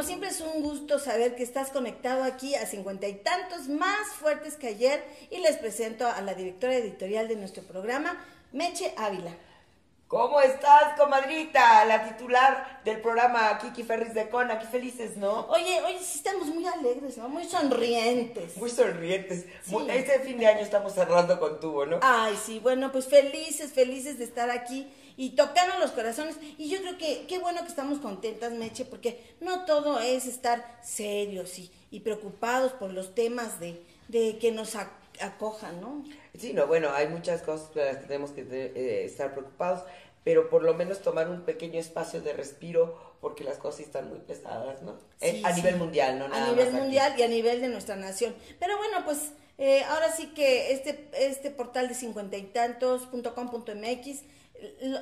Como siempre es un gusto saber que estás conectado aquí a 50 y tantos más fuertes que ayer y les presento a la directora editorial de nuestro programa, Meche Ávila. ¿Cómo estás, comadrita? La titular del programa Kiki Ferris de Con, aquí felices, ¿no? Oye, sí estamos muy alegres, ¿no? Muy sonrientes. Muy sonrientes. Sí. Este fin de año estamos cerrando con tubo, ¿no? Ay, sí, bueno, pues felices de estar aquí y tocando los corazones. Y yo creo que qué bueno que estamos contentas, Meche, porque no todo es estar serios y preocupados por los temas de que nos acojan, ¿no? Sí, no, bueno, hay muchas cosas por las que tenemos que estar preocupados, pero por lo menos tomar un pequeño espacio de respiro, porque las cosas están muy pesadas, ¿no? Sí, a nivel mundial, ¿no? A nivel mundial y a nivel de nuestra nación. Pero bueno, pues ahora sí que este portal de 50ytantos.com.mx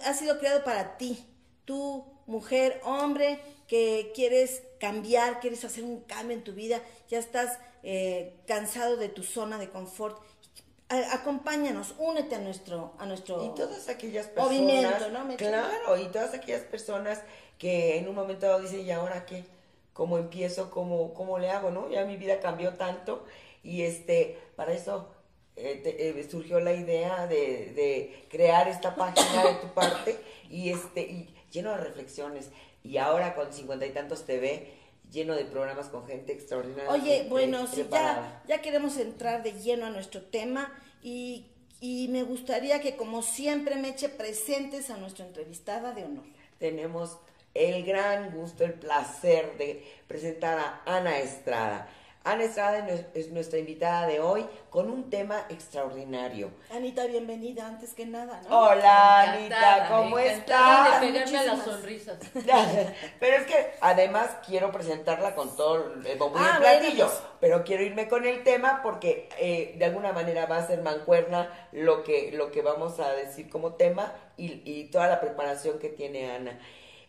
ha sido creado para ti, tú, mujer, hombre, que quieres cambiar, quieres hacer un cambio en tu vida, ya estás cansado de tu zona de confort. Acompáñanos, únete a nuestro y todas aquellas personas, movimiento, ¿no? Claro, y todas aquellas personas que en un momento dado dicen, ¿y ahora qué? ¿Cómo empiezo? ¿Cómo le hago? ¿No? Ya mi vida cambió tanto y para eso surgió la idea de crear esta página de tu parte y lleno de reflexiones. Y ahora con 50 y tantos TV, lleno de programas con gente extraordinaria. Oye, bueno, sí, ya queremos entrar de lleno a nuestro tema y me gustaría que, como siempre, Meche, presentes a nuestra entrevistada de honor. Tenemos el gran gusto, el placer de presentar a Ana Estrada. Ana Estrada es nuestra invitada de hoy con un tema extraordinario. Anita, bienvenida antes que nada, ¿no? Hola, Anita, ¿cómo estás? De pegarme a las sonrisas. Pero es que además quiero presentarla con todo el bombo y el platillo, bueno, pues. Pero quiero irme con el tema porque de alguna manera va a ser mancuerna lo que vamos a decir como tema y toda la preparación que tiene Ana.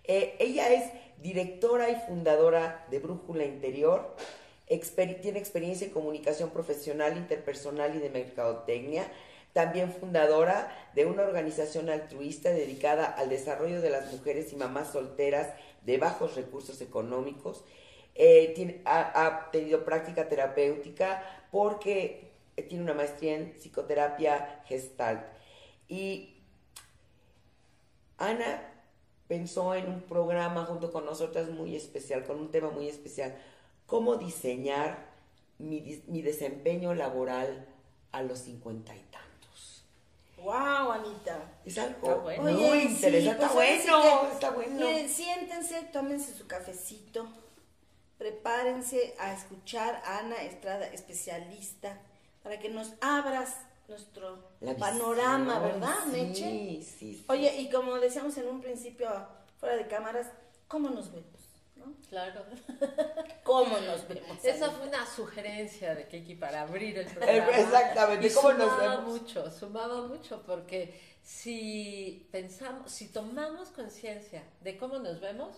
Ella es directora y fundadora de Brújula Interior. Tiene experiencia en comunicación profesional, interpersonal y de mercadotecnia. También fundadora de una organización altruista dedicada al desarrollo de las mujeres y mamás solteras de bajos recursos económicos. Ha tenido práctica terapéutica porque tiene una maestría en psicoterapia Gestalt. Y Ana pensó en un programa junto con nosotras muy especial, con un tema muy especial. ¿Cómo diseñar mi desempeño laboral a los 50 y tantos? ¡Wow, Anita! Es algo bueno. muy interesante. Pues está bueno. Miren, siéntense, tómense su cafecito, prepárense a escuchar a Ana Estrada, especialista, para que nos abras nuestro panorama, ¿verdad, Meche? Sí. Oye, y como decíamos en un principio, fuera de cámaras, ¿cómo nos vemos? ¿No? Claro. ¿Cómo nos vemos? Esa fue una sugerencia de Kiki para abrir el programa. Exactamente, y ¿cómo nos vemos? Sumaba mucho, porque si tomamos conciencia de cómo nos vemos,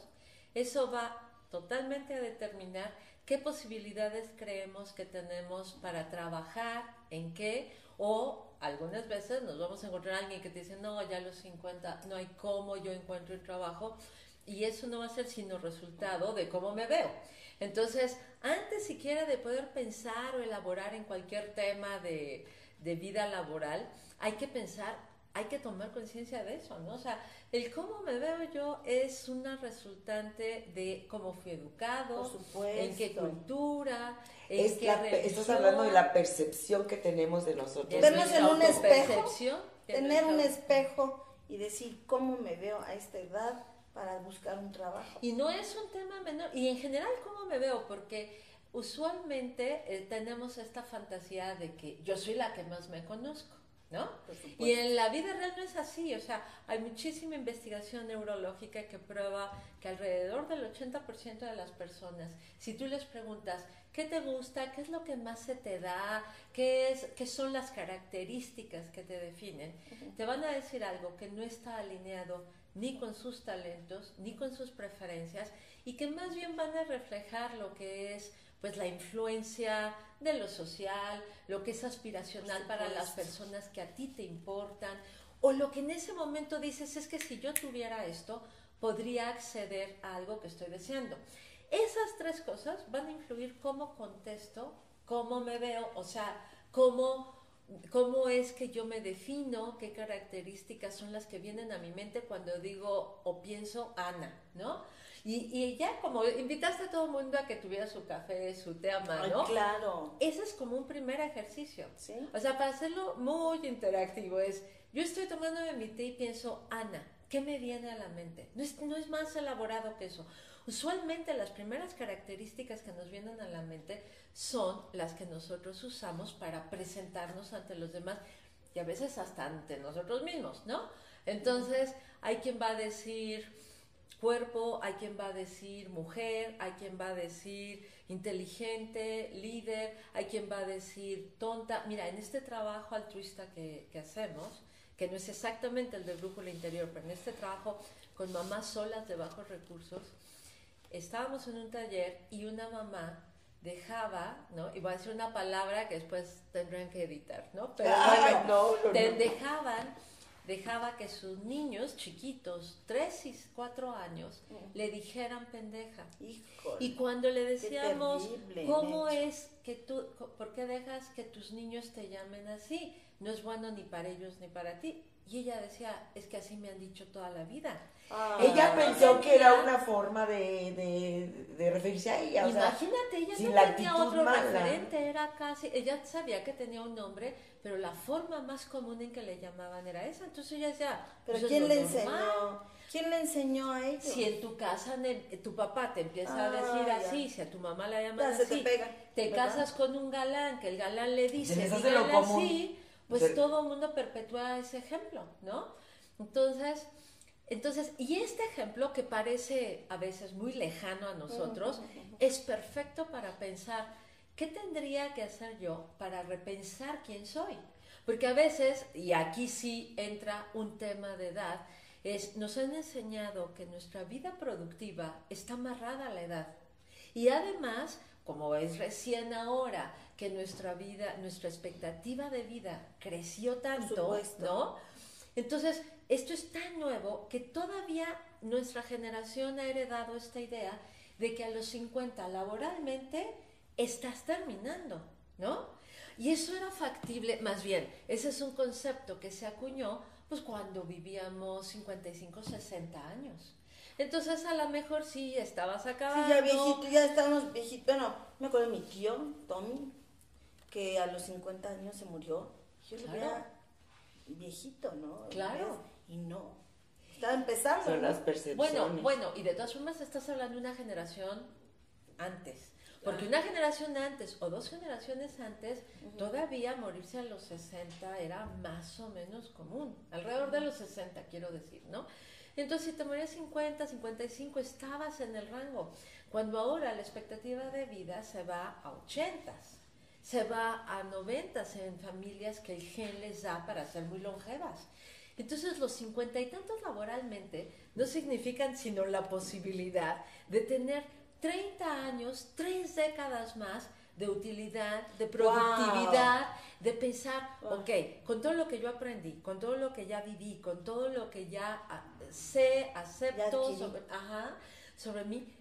eso va totalmente a determinar qué posibilidades creemos que tenemos para trabajar, en qué, o algunas veces nos vamos a encontrar a alguien que te dice, no, ya a los 50 no hay cómo yo encuentro el trabajo. Y eso no va a ser sino resultado de cómo me veo. Entonces, antes siquiera de poder pensar o elaborar en cualquier tema de vida laboral, hay que pensar, hay que tomar conciencia de eso, ¿no? O sea, el cómo me veo yo es una resultante de cómo fui educado, por supuesto, en qué cultura, en qué religión. Estás hablando de la percepción que tenemos de nosotros. Vernos en un espejo, tener un espejo y decir cómo me veo a esta edad, para buscar un trabajo. Y no es un tema menor, y en general cómo me veo, porque usualmente tenemos esta fantasía de que yo soy la que más me conozco, ¿no? Y en la vida real no es así, o sea, hay muchísima investigación neurológica que prueba que alrededor del 80% de las personas, si tú les preguntas, ¿qué te gusta? ¿Qué es lo que más se te da? ¿Qué son las características que te definen? Te van a decir algo que no está alineado ni con sus talentos, ni con sus preferencias, y que más bien van a reflejar lo que es pues la influencia de lo social, lo que es aspiracional para las personas que a ti te importan, o lo que en ese momento dices es que si yo tuviera esto, podría acceder a algo que estoy deseando. esas tres cosas van a influir cómo contesto, cómo me veo, o sea, cómo es que yo me defino, qué características son las que vienen a mi mente cuando digo o pienso Ana, ¿no? Y ya como invitaste a todo el mundo a que tuviera su café, su té a mano. Ay, claro. Ese es como un primer ejercicio. ¿Sí? O sea, para hacerlo muy interactivo es, yo estoy tomándome mi té y pienso, Ana, ¿qué me viene a la mente? No es más elaborado que eso. Usualmente las primeras características que nos vienen a la mente son las que nosotros usamos para presentarnos ante los demás y a veces hasta ante nosotros mismos, ¿no? Entonces, hay quien va a decir cuerpo, hay quien va a decir mujer, hay quien va a decir inteligente, líder, hay quien va a decir tonta. Mira, en este trabajo altruista que hacemos, que no es exactamente el del brújula interior, pero en este trabajo con mamás solas de bajos recursos, estábamos en un taller y una mamá dejaba, ¿no? Y voy a decir una palabra que después tendrán que editar, ¿no? Pero bueno, dejaba que sus niños chiquitos, 3 y 4 años, le dijeran pendeja. Híjole, y cuando le decíamos, terrible, ¿cómo Meche. es que por qué dejas que tus niños te llamen así? No es bueno ni para ellos ni para ti. Y ella decía, es que así me han dicho toda la vida. Ella pensó que era una forma de referirse a ella. Imagínate, ella sin no la tenía actitud otro mala. referente, era casi, ella sabía que tenía un nombre, pero la forma más común en que le llamaban era esa. Entonces ella decía, ¿Pero pues quién es le lo enseñó? normal. ¿Quién le enseñó a ellos? Si en tu casa tu papá te empieza a decir ya. así, si a tu mamá la llaman Ya se así, te pega, te ¿verdad? casas con un galán, que el galán le dice, les hace lo dígale común. así, pues todo el mundo perpetúa ese ejemplo, ¿no? Entonces, y este ejemplo que parece a veces muy lejano a nosotros, es perfecto para pensar, ¿qué tendría que hacer yo para repensar quién soy? Porque a veces, y aquí sí entra un tema de edad, nos han enseñado que nuestra vida productiva está amarrada a la edad. Y además, como es recién ahora que nuestra expectativa de vida creció tanto, ¿no? Entonces, esto es tan nuevo que todavía nuestra generación ha heredado esta idea de que a los 50 laboralmente estás terminando, ¿no? Y eso era factible, más bien, ese es un concepto que se acuñó pues cuando vivíamos 55, 60 años. Entonces, a lo mejor sí estabas acabando. Sí, ya viejito, ya estábamos viejitos. Bueno, me acuerdo de mi tío, Tommy, que a los 50 años se murió. Yo lo veía viejito, ¿no? Claro. Y no. Estaba empezando. Son las percepciones. Bueno, y de todas formas estás hablando de una generación antes. Porque una generación antes o 2 generaciones antes, todavía morirse a los 60 era más o menos común. Alrededor de los 60, quiero decir, ¿no? Entonces, si te morías 50, 55, estabas en el rango. Cuando ahora la expectativa de vida se va a 80, se va a 90 en familias que el gen les da para ser muy longevas. Entonces, los 50 y tantos laboralmente no significan sino la posibilidad de tener 30 años, 3 décadas más de utilidad, de productividad, de pensar, ok, con todo lo que yo aprendí, con todo lo que ya viví, con todo lo que ya sé, acepto sobre mí,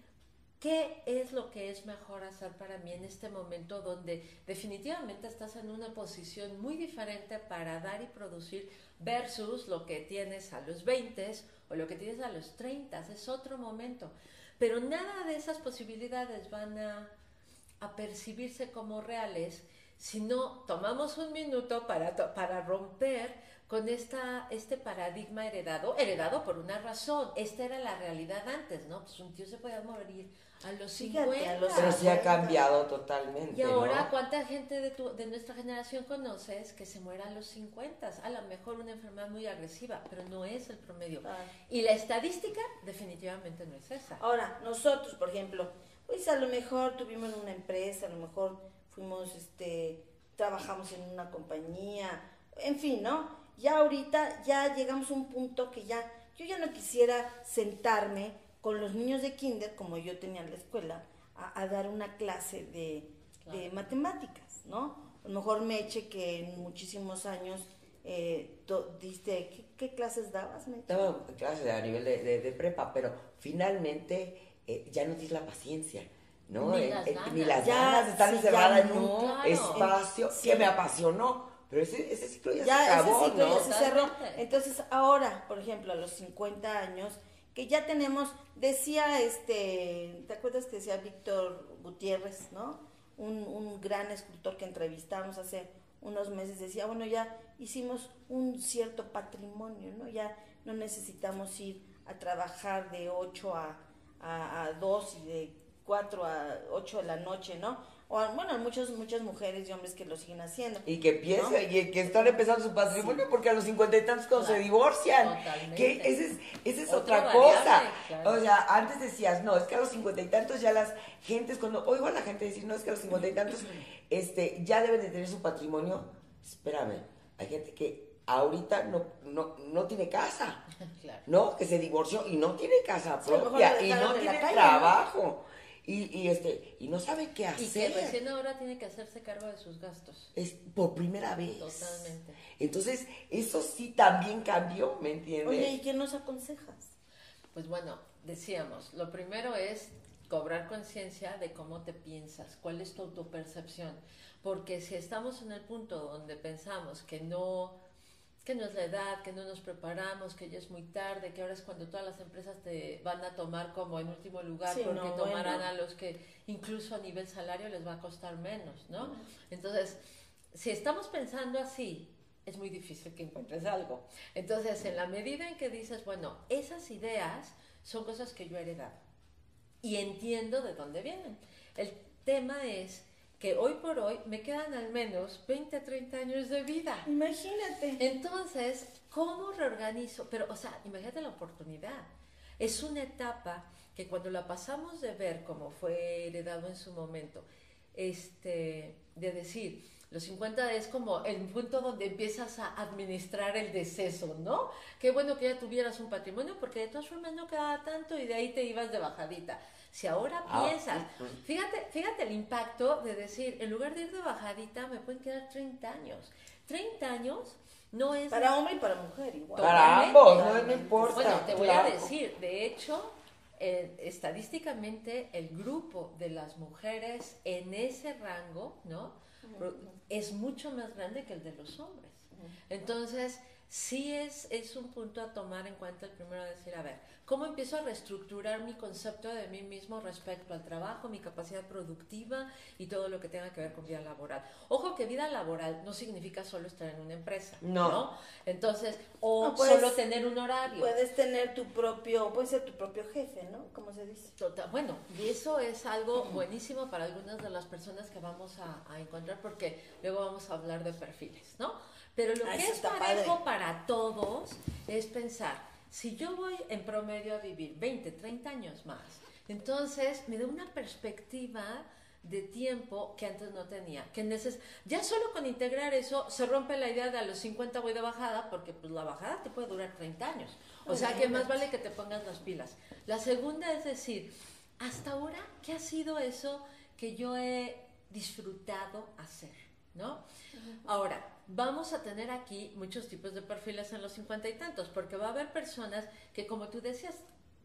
¿qué es lo que es mejor hacer para mí en este momento donde definitivamente estás en una posición muy diferente para dar y producir versus lo que tienes a los 20 o lo que tienes a los 30? Es otro momento. Pero nada de esas posibilidades van a percibirse como reales si no tomamos un minuto para romper con este paradigma heredado por una razón. Esta era la realidad antes, ¿no? Pues un tío se podía morir a los 50. Pero sí ha cambiado totalmente, Y ahora, ¿no? ¿cuánta gente de nuestra generación conoces que se muera a los 50? A lo mejor una enfermedad muy agresiva, pero no es el promedio. Y la estadística definitivamente no es esa. Ahora, nosotros, por ejemplo, pues a lo mejor tuvimos una empresa, a lo mejor fuimos, trabajamos en una compañía, en fin, ¿no? Ya ahorita ya llegamos a un punto que yo ya no quisiera sentarme con los niños de kinder, como yo tenía en la escuela, a dar una clase de matemáticas, ¿no? A lo mejor Meche, que en muchísimos años diste, ¿qué clases dabas, Meche? Daba clases a nivel de prepa, pero finalmente ya no tienes la paciencia, ¿no? Ni las ganas. Ni las Ya, ganas de estar sí, encerrada ya en un no, claro. espacio Sí. que me apasionó. Pero ese ciclo ya se Ya acabó, ese ciclo ¿no? ya se cerró. Totalmente. Entonces ahora, por ejemplo, a los 50 años, que ya tenemos, decía ¿te acuerdas que decía Víctor Gutiérrez, ¿no? Un gran escultor que entrevistamos hace unos meses, decía, bueno, ya hicimos un cierto patrimonio, ¿no? Ya no necesitamos ir a trabajar de 8 a 2 y de 4 a 8 de la noche, ¿no? O, bueno, muchas mujeres y hombres que lo siguen haciendo. Y que empiezan, ¿no? y que están empezando su patrimonio porque a los 50 y tantos cuando se Claro, divorcian. totalmente. Que esa es Otra otra cosa. variable, claro. O sea, antes decías, no, es que a los 50 y tantos ya las gentes, cuando oigo a la gente decir, no, es que a los 50 y tantos ya deben de tener su patrimonio. Espérame, hay gente que ahorita no tiene casa, Claro. ¿no? Que se divorció y no tiene casa Sí, a lo mejor propia lo y dejaron no en la tiene calle, trabajo. Y no sabe qué Y que hacer. recién ahora tiene que hacerse cargo de sus gastos. Es por primera vez. Totalmente. Entonces, eso sí también cambió, ¿me entiendes? Oye, ¿y qué nos aconsejas? Pues bueno, decíamos, lo primero es cobrar conciencia de cómo te piensas, cuál es tu autopercepción. Porque si estamos en el punto donde pensamos que no es la edad, que no nos preparamos, que ya es muy tarde, que ahora es cuando todas las empresas te van a tomar como en último lugar, Sí, porque no, tomarán bueno. a los que incluso a nivel salario les va a costar menos, ¿no? Entonces, si estamos pensando así, es muy difícil que encuentres algo. Entonces, en la medida en que dices, bueno, esas ideas son cosas que yo he heredado y entiendo de dónde vienen. El tema es que hoy por hoy me quedan al menos 20, 30 años de vida. Imagínate. Entonces, ¿cómo reorganizo? Pero, o sea, imagínate la oportunidad. Es una etapa que cuando la pasamos de ver como fue heredado en su momento, de decir, los 50 es como el punto donde empiezas a administrar el deceso, ¿no? Qué bueno que ya tuvieras un patrimonio porque de todas formas no quedaba tanto y de ahí te ibas de bajadita. Si ahora piensas, fíjate el impacto de decir, en lugar de ir de bajadita, me pueden quedar 30 años. 30 años no es... Para hombre y para mujer igual. Para Totalmente. ambos, no importa. Bueno, te voy claro. a decir, de hecho, estadísticamente el grupo de las mujeres en ese rango, ¿no? Es mucho más grande que el de los hombres. Entonces, sí es un punto a tomar en cuenta el primero de decir, a ver, ¿cómo empiezo a reestructurar mi concepto de mí mismo respecto al trabajo, mi capacidad productiva y todo lo que tenga que ver con vida laboral? Ojo que vida laboral no significa solo estar en una empresa, ¿no? Entonces, No, puedes- solo tener un horario. Puedes tener puedes ser tu propio jefe, ¿no? ¿Cómo se dice? Bueno, y eso es algo buenísimo para algunas de las personas que vamos a encontrar porque luego vamos a hablar de perfiles, ¿no? Pero lo que Eso es está parejo padre. para todos es pensar, si yo voy en promedio a vivir 20, 30 años más, entonces me da una perspectiva de tiempo que antes no tenía. Ya solo con integrar eso se rompe la idea de a los 50 voy de bajada, porque pues la bajada te puede durar 30 años. O sea que más vale que te pongas las pilas. La segunda es decir, hasta ahora, ¿qué ha sido eso que yo he disfrutado hacer? ¿No? Ahora, vamos a tener aquí muchos tipos de perfiles en los 50 y tantos, porque va a haber personas que, como tú decías,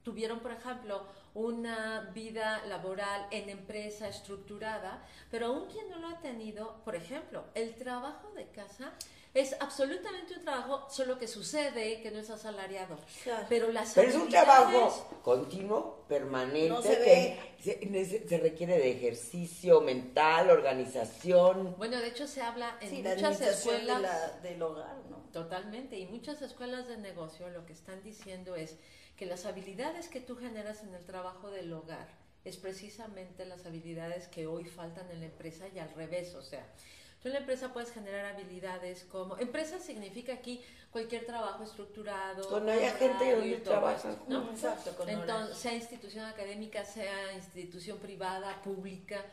tuvieron, por ejemplo, una vida laboral en empresa estructurada, pero aún quien no lo ha tenido, por ejemplo, el trabajo de casa es absolutamente un trabajo, solo que sucede que no es asalariado. Claro. Pero las Pero es un habilidades- trabajo continuo, permanente, No se que se requiere de ejercicio mental, organización. Bueno, de hecho se habla en Sí, la muchas administración escuelas... del hogar, ¿no? Totalmente, y muchas escuelas de negocio lo que están diciendo es que las habilidades que tú generas en el trabajo del hogar es precisamente las habilidades que hoy faltan en la empresa y al revés, o sea, tú en la empresa puedes generar habilidades como... Empresa significa aquí cualquier trabajo estructurado, Donde haya con gente horario donde y todo trabajan esto, ¿no? Exacto, con Entonces, horarios. sea institución académica, sea institución privada, pública.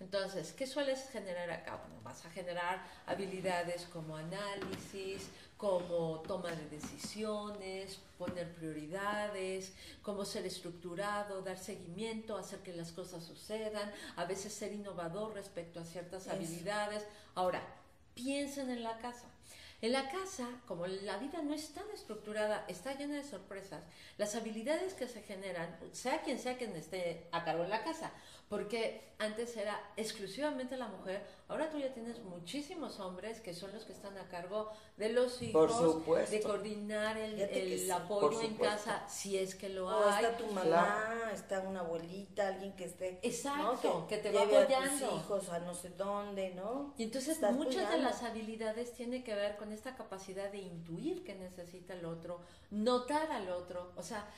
Entonces, ¿qué sueles generar acá? Bueno, vas a generar habilidades como análisis, como toma de decisiones, poner prioridades, cómo ser estructurado, dar seguimiento, hacer que las cosas sucedan, a veces ser innovador respecto a ciertas habilidades. Ahora, piensen en la casa. En la casa, como la vida no es tan estructurada, está llena de sorpresas, las habilidades que se generan, sea quien esté a cargo en la casa, porque antes era exclusivamente la mujer, ahora tú ya tienes muchísimos hombres que son los que están a cargo de los hijos, de coordinar el apoyo en casa, si es que lo hay. Está tu mamá, está una abuelita, alguien que esté... Exacto, ¿no? que te va apoyando. A tus hijos a no sé dónde, ¿no? Y entonces muchas de las habilidades tienen que ver con esta capacidad de intuir qué necesita el otro, notar al otro. O sea,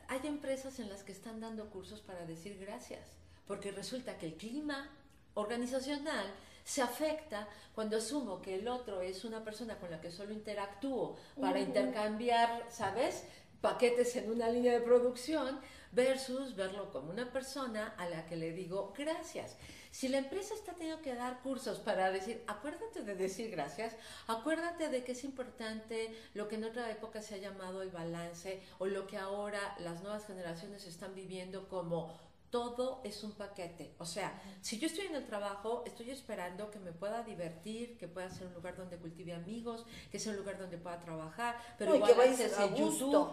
hay empresas en las que están dando cursos para decir gracias, porque resulta que el clima organizacional se afecta cuando asumo que el otro es una persona con la que solo interactúo para intercambiar, ¿sabes?, paquetes en una línea de producción versus verlo como una persona a la que le digo gracias. Si la empresa está teniendo que dar cursos para decir, acuérdate de decir gracias, acuérdate de que es importante lo que en otra época se ha llamado el balance o lo que ahora las nuevas generaciones están viviendo como todo es un paquete. O sea, si yo estoy en el trabajo, estoy esperando que me pueda divertir, que pueda ser un lugar donde cultive amigos, que sea un lugar donde pueda trabajar, pero igual que vayas a YouTube.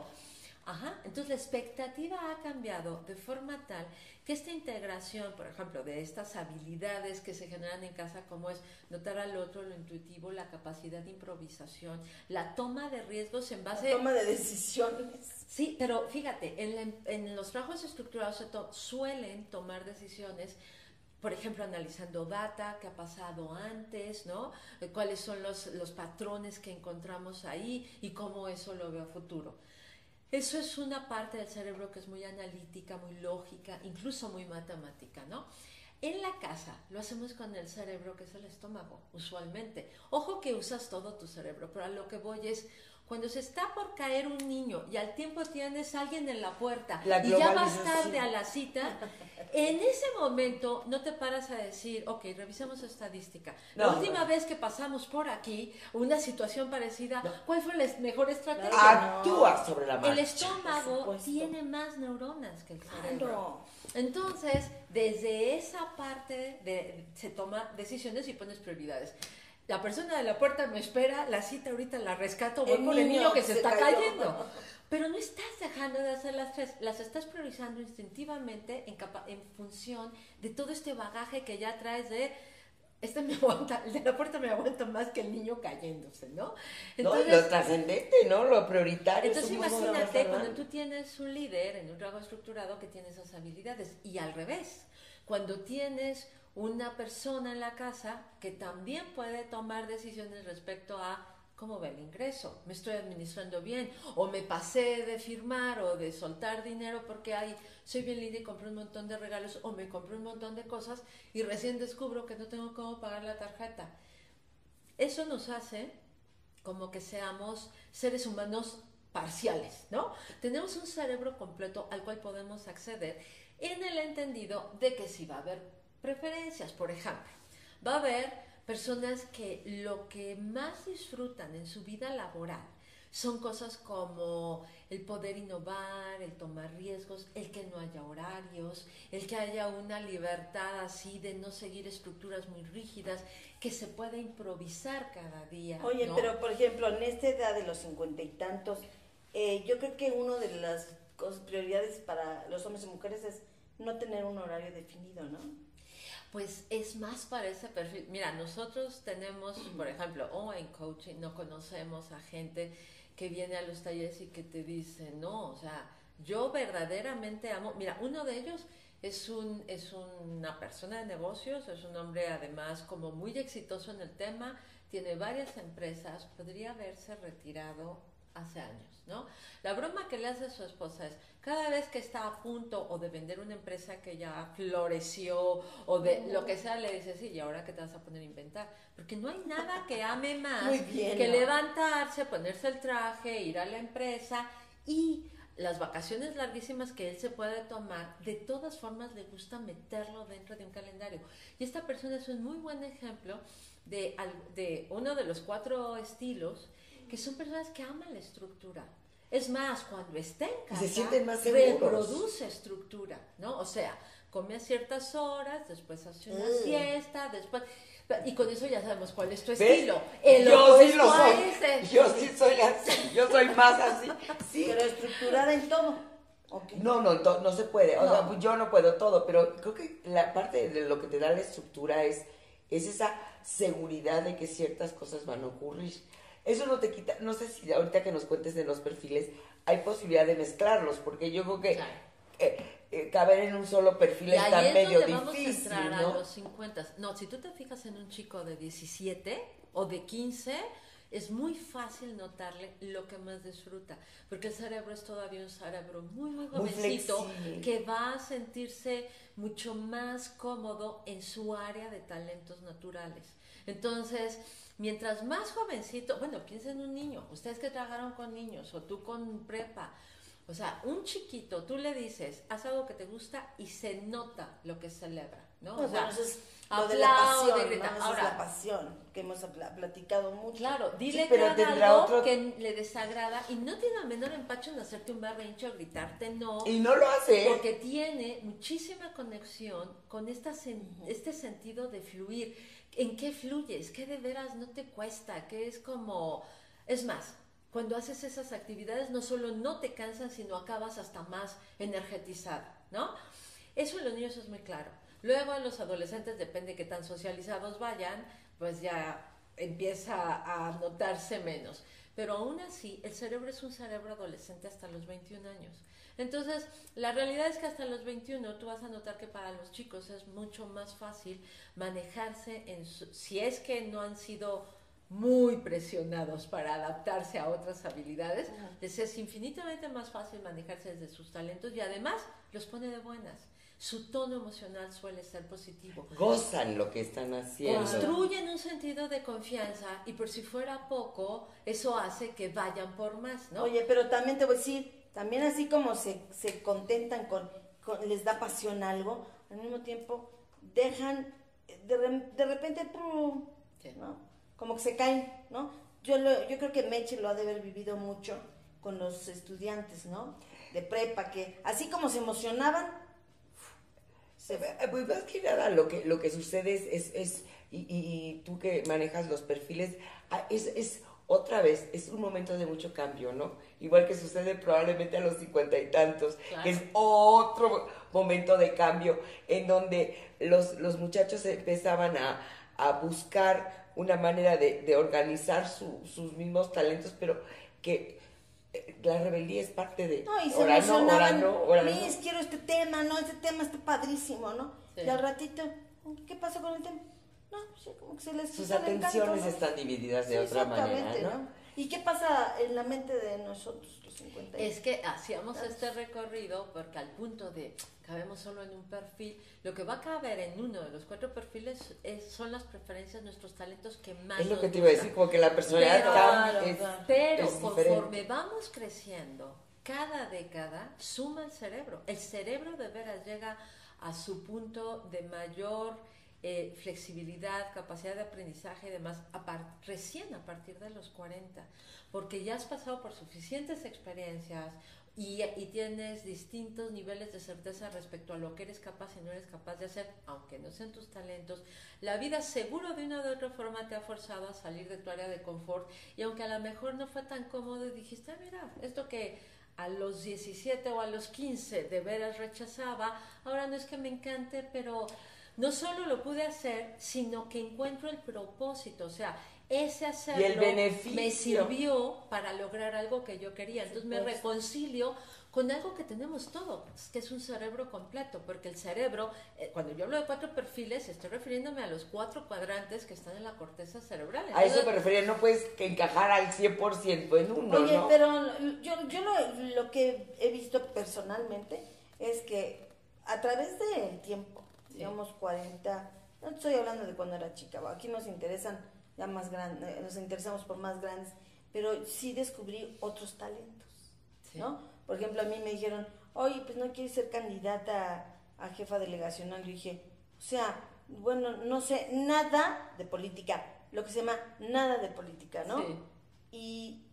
Ajá, entonces la expectativa ha cambiado de forma tal que esta integración, por ejemplo, de estas habilidades que se generan en casa, como es notar al otro, lo intuitivo, la capacidad de improvisación, la toma de riesgos en base... La toma de decisiones. Sí, pero fíjate, en los trabajos estructurados suelen tomar decisiones, por ejemplo, analizando data, qué ha pasado antes, ¿no? Cuáles son los patrones que encontramos ahí y cómo eso lo veo a futuro. Eso es una parte del cerebro que es muy analítica, muy lógica, incluso muy matemática, ¿no? En la casa lo hacemos con el cerebro, que es el estómago, usualmente. Ojo que usas todo tu cerebro, pero a lo que voy es, cuando se está por caer un niño y al tiempo tienes a alguien en la puerta y ya vas tarde a la cita, en ese momento no te paras a decir, ok, revisemos estadística. La última vez que pasamos por aquí, una situación parecida, ¿cuál fue la mejor estrategia? Actúa sobre la marcha. El estómago tiene más neuronas que el cerebro. Entonces, desde esa parte se toman decisiones y pones prioridades. La persona de la puerta me espera, la cita ahorita la rescato, voy por el niño que se está cayendo. Pero no estás dejando de hacer las tres, las estás priorizando instintivamente en función de todo este bagaje que ya traes de... me aguanta, el de la puerta me aguanta más que el niño cayéndose, ¿no? Entonces, no, lo trascendente, ¿no? Lo prioritario. Entonces imagínate cuando tú tienes un líder en un trabajo estructurado que tiene esas habilidades, y al revés, cuando tienes una persona en la casa que también puede tomar decisiones respecto a cómo va el ingreso, me estoy administrando bien, o me pasé de firmar o de soltar dinero porque soy bien linda y compré un montón de regalos, o me compré un montón de cosas y recién descubro que no tengo cómo pagar la tarjeta. Eso nos hace como que seamos seres humanos parciales, ¿no? Tenemos un cerebro completo al cual podemos acceder en el entendido de que sí va a haber preferencias. Por ejemplo, va a haber personas que lo que más disfrutan en su vida laboral son cosas como el poder innovar, el tomar riesgos, el que no haya horarios, el que haya una libertad así de no seguir estructuras muy rígidas, que se pueda improvisar cada día. Oye, ¿no? Pero por ejemplo, en esta edad de los 50 y tantos, yo creo que una de las prioridades para los hombres y mujeres es no tener un horario definido, ¿no? Pues es más para ese perfil. Mira, nosotros tenemos, por ejemplo, en coaching no conocemos a gente que viene a los talleres y que te dice, no, o sea, yo verdaderamente amo. Mira, uno de ellos es una persona de negocios, es un hombre además como muy exitoso en el tema, tiene varias empresas, podría haberse retirado hace años, ¿no? La broma que le hace a su esposa es, cada vez que está a punto o de vender una empresa que ya floreció o de lo que sea, le dice, sí, ¿y ahora qué te vas a poner a inventar? Porque no hay nada que ame más que levantarse, ponerse el traje, ir a la empresa, y las vacaciones larguísimas que él se puede tomar, de todas formas le gusta meterlo dentro de un calendario. Y esta persona es un muy buen ejemplo de uno de los 4 estilos, que son personas que aman la estructura. Es más, cuando está en casa, se sienten más seguros, reproduce estructura, ¿no? O sea, come a ciertas horas, después hace una siesta, después... Y con eso ya sabemos cuál es tu ¿Ves? estilo. Yo sí lo opuesto a soy. ese. Yo sí soy así. Yo soy más así. Sí. Pero estructurada en todo. Okay. No se puede. O No. sea, pues yo no puedo todo, pero creo que la parte de lo que te da la estructura es esa seguridad de que ciertas cosas van a ocurrir. Eso no te quita, no sé si ahorita que nos cuentes de los perfiles hay posibilidad de mezclarlos, porque yo creo que caber en un solo perfil Y está ahí es medio donde vamos difícil, a entrar ¿no? a los 50. No, si tú te fijas en un chico de 17 o de 15, es muy fácil notarle lo que más disfruta, porque el cerebro es todavía un cerebro muy, muy Muy jovencito, flexible. que va a sentirse mucho más cómodo en su área de talentos naturales. Entonces, mientras más jovencito, bueno, piensa en un niño, ustedes que trabajaron con niños o tú con prepa, o sea, un chiquito, tú le dices, haz algo que te gusta y se nota lo que celebra, ¿no? Pues o sea, bueno, eso es lo de la aplaude, pasión, grita. ¿no? Esa Ahora, es la pasión que hemos platicado mucho. claro, dile Sí, pero que haga tendrá algo otro- que le desagrada y no tiene el menor empacho en hacerte un berrinche o gritarte no, Y no lo hace. porque tiene muchísima conexión con este sentido de fluir. ¿En qué fluyes? ¿Qué de veras no te cuesta? ¿Qué es como...? Es más, cuando haces esas actividades no solo no te cansan, sino acabas hasta más energetizada, ¿no? Eso en los niños es muy claro. Luego en los adolescentes, depende de qué tan socializados vayan, pues ya empieza a notarse menos. Pero aún así, el cerebro es un cerebro adolescente hasta los 21 años. Entonces, la realidad es que hasta los 21 tú vas a notar que para los chicos es mucho más fácil manejarse si es que no han sido muy presionados para adaptarse a otras habilidades, les es infinitamente más fácil manejarse desde sus talentos y además los pone de buenas. Su tono emocional suele ser positivo. Gozan lo que están haciendo. Construyen un sentido de confianza y por si fuera poco, eso hace que vayan por más, ¿no? Oye, pero también te voy a decir, también así como se contentan les da pasión algo, al mismo tiempo dejan, de repente, ¡pum!, Sí. ¿no? Como que se caen, ¿no? Yo creo que Meche lo ha de haber vivido mucho con los estudiantes, ¿no? De prepa, que así como se emocionaban, Pues más que nada lo que sucede es y tú que manejas los perfiles, es otra vez, es un momento de mucho cambio, ¿no? Igual que sucede probablemente a los 50 y tantos, Claro. que es otro momento de cambio en donde los muchachos empezaban a buscar una manera de organizar sus mismos talentos, pero que la rebeldía es parte de no, y se ahora emocionaban, ahora no. Miss, quiero este tema está padrísimo, ¿no? Sí. Y al ratito, ¿qué pasó con el tema? No, sí, como que se les Sus quitó el encanto, atenciones ¿no? están divididas de Sí, otra manera, exactamente, ¿no? ¿Y qué pasa en la mente de nosotros, los 50? Es que hacíamos este recorrido porque al punto de cabemos solo en un perfil, lo que va a caber en uno de los 4 perfiles son las preferencias, nuestros talentos que más Es lo nos que te iba a gustan. decir, como que la personalidad Pero- cambia, Pero es conforme diferente. vamos creciendo, cada década suma el cerebro. El cerebro de veras llega a su punto de mayor flexibilidad, capacidad de aprendizaje y demás recién a partir de los 40, porque ya has pasado por suficientes experiencias y tienes distintos niveles de certeza respecto a lo que eres capaz y no eres capaz de hacer, aunque no sean tus talentos. La vida seguro de una u otra forma te ha forzado a salir de tu área de confort y aunque a lo mejor no fue tan cómodo y dijiste, mira, esto que a los 17 o a los 15 de veras rechazaba, ahora no es que me encante, pero no solo lo pude hacer, sino que encuentro el propósito, o sea, ese hacerlo Y el beneficio. me sirvió para lograr algo que yo quería. Entonces me reconcilio con algo que tenemos todos, que es un cerebro completo, porque el cerebro, cuando yo hablo de 4 perfiles, estoy refiriéndome a los 4 cuadrantes que están en la corteza cerebral. A eso Entonces, me refería, no puedes encajar al 100% en uno, Oye, ¿no? pero yo lo que he visto personalmente es que a través del tiempo, digamos 40, no estoy hablando de cuando era chica, aquí nos interesan ya más grandes, nos interesamos por más grandes, pero sí descubrí otros talentos, Sí. ¿no? Por ejemplo, a mí me dijeron, oye, pues no quieres ser candidata a jefa delegacional. Yo dije, o sea, bueno, no sé nada de política, lo que se llama nada de política, ¿no? Sí. Y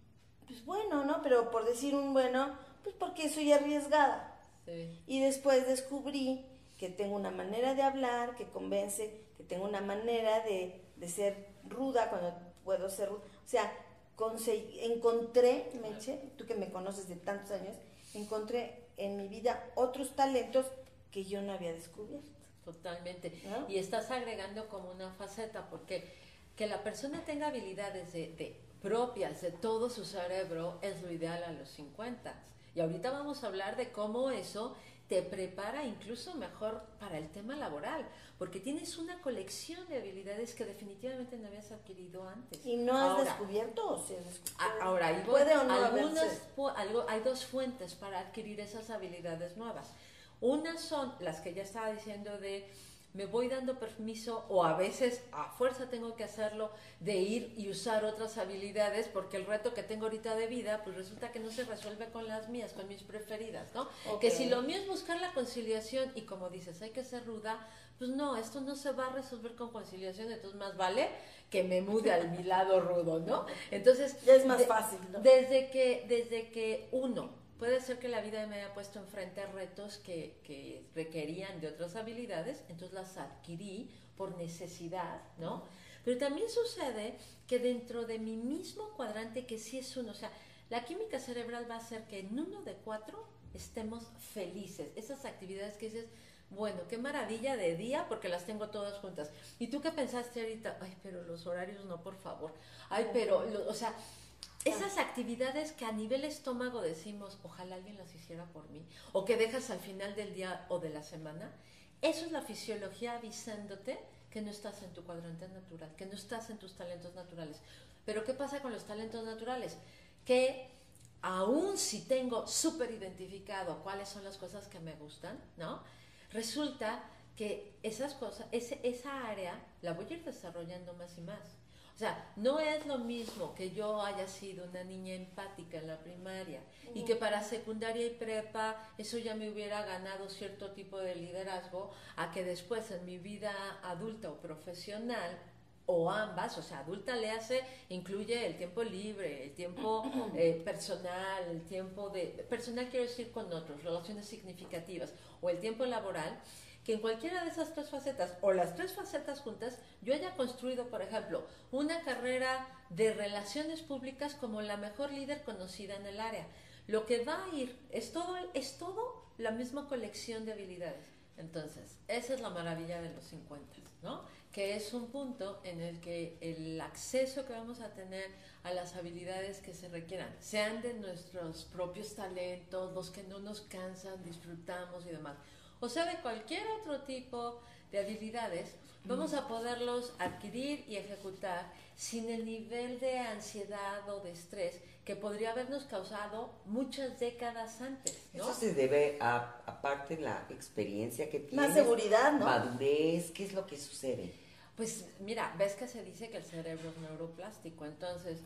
pues bueno, ¿no? Pero por decir un bueno, pues porque soy arriesgada. sí. Y después descubrí que tengo una manera de hablar que convence, que tengo una manera de de ser ruda cuando puedo ser ruda. O sea, encontré, Meche, tú que me conoces de tantos años, encontré en mi vida otros talentos que yo no había descubierto. Totalmente. ¿No? Y estás agregando como una faceta, porque que la persona tenga habilidades propias de todo su cerebro es lo ideal a los 50. Y ahorita vamos a hablar de cómo eso te prepara incluso mejor para el tema laboral, porque tienes una colección de habilidades que definitivamente no habías adquirido antes. ¿Y no has descubierto o se ahora, ahí puede o no hay dos fuentes para adquirir esas habilidades nuevas. Unas son las que ya estaba diciendo de me voy dando permiso, o a veces a fuerza tengo que hacerlo, de ir y usar otras habilidades, porque el reto que tengo ahorita de vida, pues resulta que no se resuelve con las mías, con mis preferidas, ¿no? Okay. Que si lo mío es buscar la conciliación, y como dices, hay que ser ruda, pues no, esto no se va a resolver con conciliación, entonces más vale que me mude a mi lado rudo, ¿no? Entonces... Ya es más fácil, ¿no? Desde que uno... Puede ser que la vida me haya puesto enfrente a retos que requerían de otras habilidades, entonces las adquirí por necesidad, ¿no? Pero también sucede que dentro de mi mismo cuadrante, que sí es uno, o sea, la química cerebral va a hacer que en 1 de 4 estemos felices. Esas actividades que dices, bueno, qué maravilla de día porque las tengo todas juntas. ¿Y tú qué pensaste ahorita? Ay, pero los horarios no, por favor. Ay, pero, o sea... Esas actividades que a nivel estómago decimos, ojalá alguien las hiciera por mí, o que dejas al final del día o de la semana, eso es la fisiología avisándote que no estás en tu cuadrante natural, que no estás en tus talentos naturales. Pero ¿qué pasa con los talentos naturales? Que aún si tengo súper identificado cuáles son las cosas que me gustan, ¿no? Resulta que esas cosas, esa área la voy a ir desarrollando más y más. O sea, no es lo mismo que yo haya sido una niña empática en la primaria y que para secundaria y prepa eso ya me hubiera ganado cierto tipo de liderazgo, a que después en mi vida adulta o profesional, o ambas, o sea, adulta incluye el tiempo libre, el tiempo personal, el tiempo personal quiero decir con otros, relaciones significativas, o el tiempo laboral, que en cualquiera de esas 3 facetas, o las 3 facetas juntas, yo haya construido, por ejemplo, una carrera de relaciones públicas como la mejor líder conocida en el área. Lo que va a ir es todo la misma colección de habilidades. Entonces, esa es la maravilla de los 50, ¿no? Que es un punto en el que el acceso que vamos a tener a las habilidades que se requieran, sean de nuestros propios talentos, los que no nos cansan, disfrutamos y demás, o sea, de cualquier otro tipo de habilidades, vamos a poderlos adquirir y ejecutar sin el nivel de ansiedad o de estrés que podría habernos causado muchas décadas antes, ¿no? Eso se debe a, aparte de la experiencia que tienes. Más seguridad, ¿no? Madurez, ¿qué es lo que sucede? Pues mira, ves que se dice que el cerebro es neuroplástico, entonces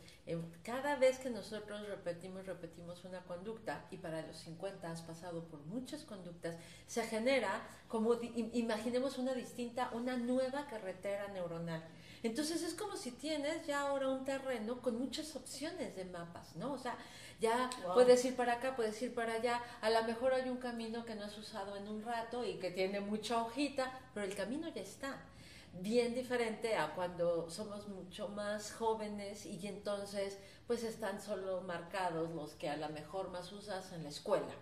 cada vez que nosotros repetimos una conducta, y para los 50 has pasado por muchas conductas, se genera como, imaginemos una nueva carretera neuronal. Entonces es como si tienes ya ahora un terreno con muchas opciones de mapas, ¿no? O sea, ya puedes ir para acá, puedes ir para allá, a lo mejor hay un camino que no has usado en un rato y que tiene mucha hojita, pero el camino ya está. Bien diferente a cuando somos mucho más jóvenes y entonces pues están solo marcados los que a lo mejor más usas en la escuela,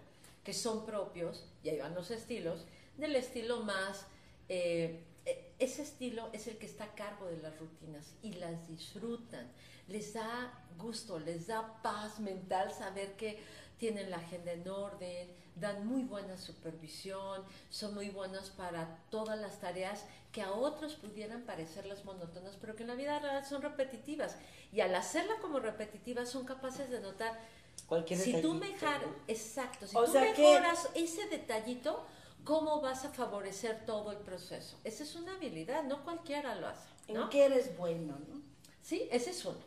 que son propios, y ahí van los estilos, del estilo más, ese estilo es el que está a cargo de las rutinas y las disfrutan, les da gusto, les da paz mental saber que tienen la agenda en orden, dan muy buena supervisión, son muy buenos para todas las tareas que a otros pudieran parecerles monótonas, pero que en la vida real son repetitivas. Y al hacerla como repetitivas son capaces de notar, cualquier si tú detallito, ¿no? Exacto, si o tú sea mejoras ese detallito, ¿cómo vas a favorecer todo el proceso? Esa es una habilidad, no cualquiera lo hace, ¿no? ¿En qué eres bueno, no? Sí, ese es uno.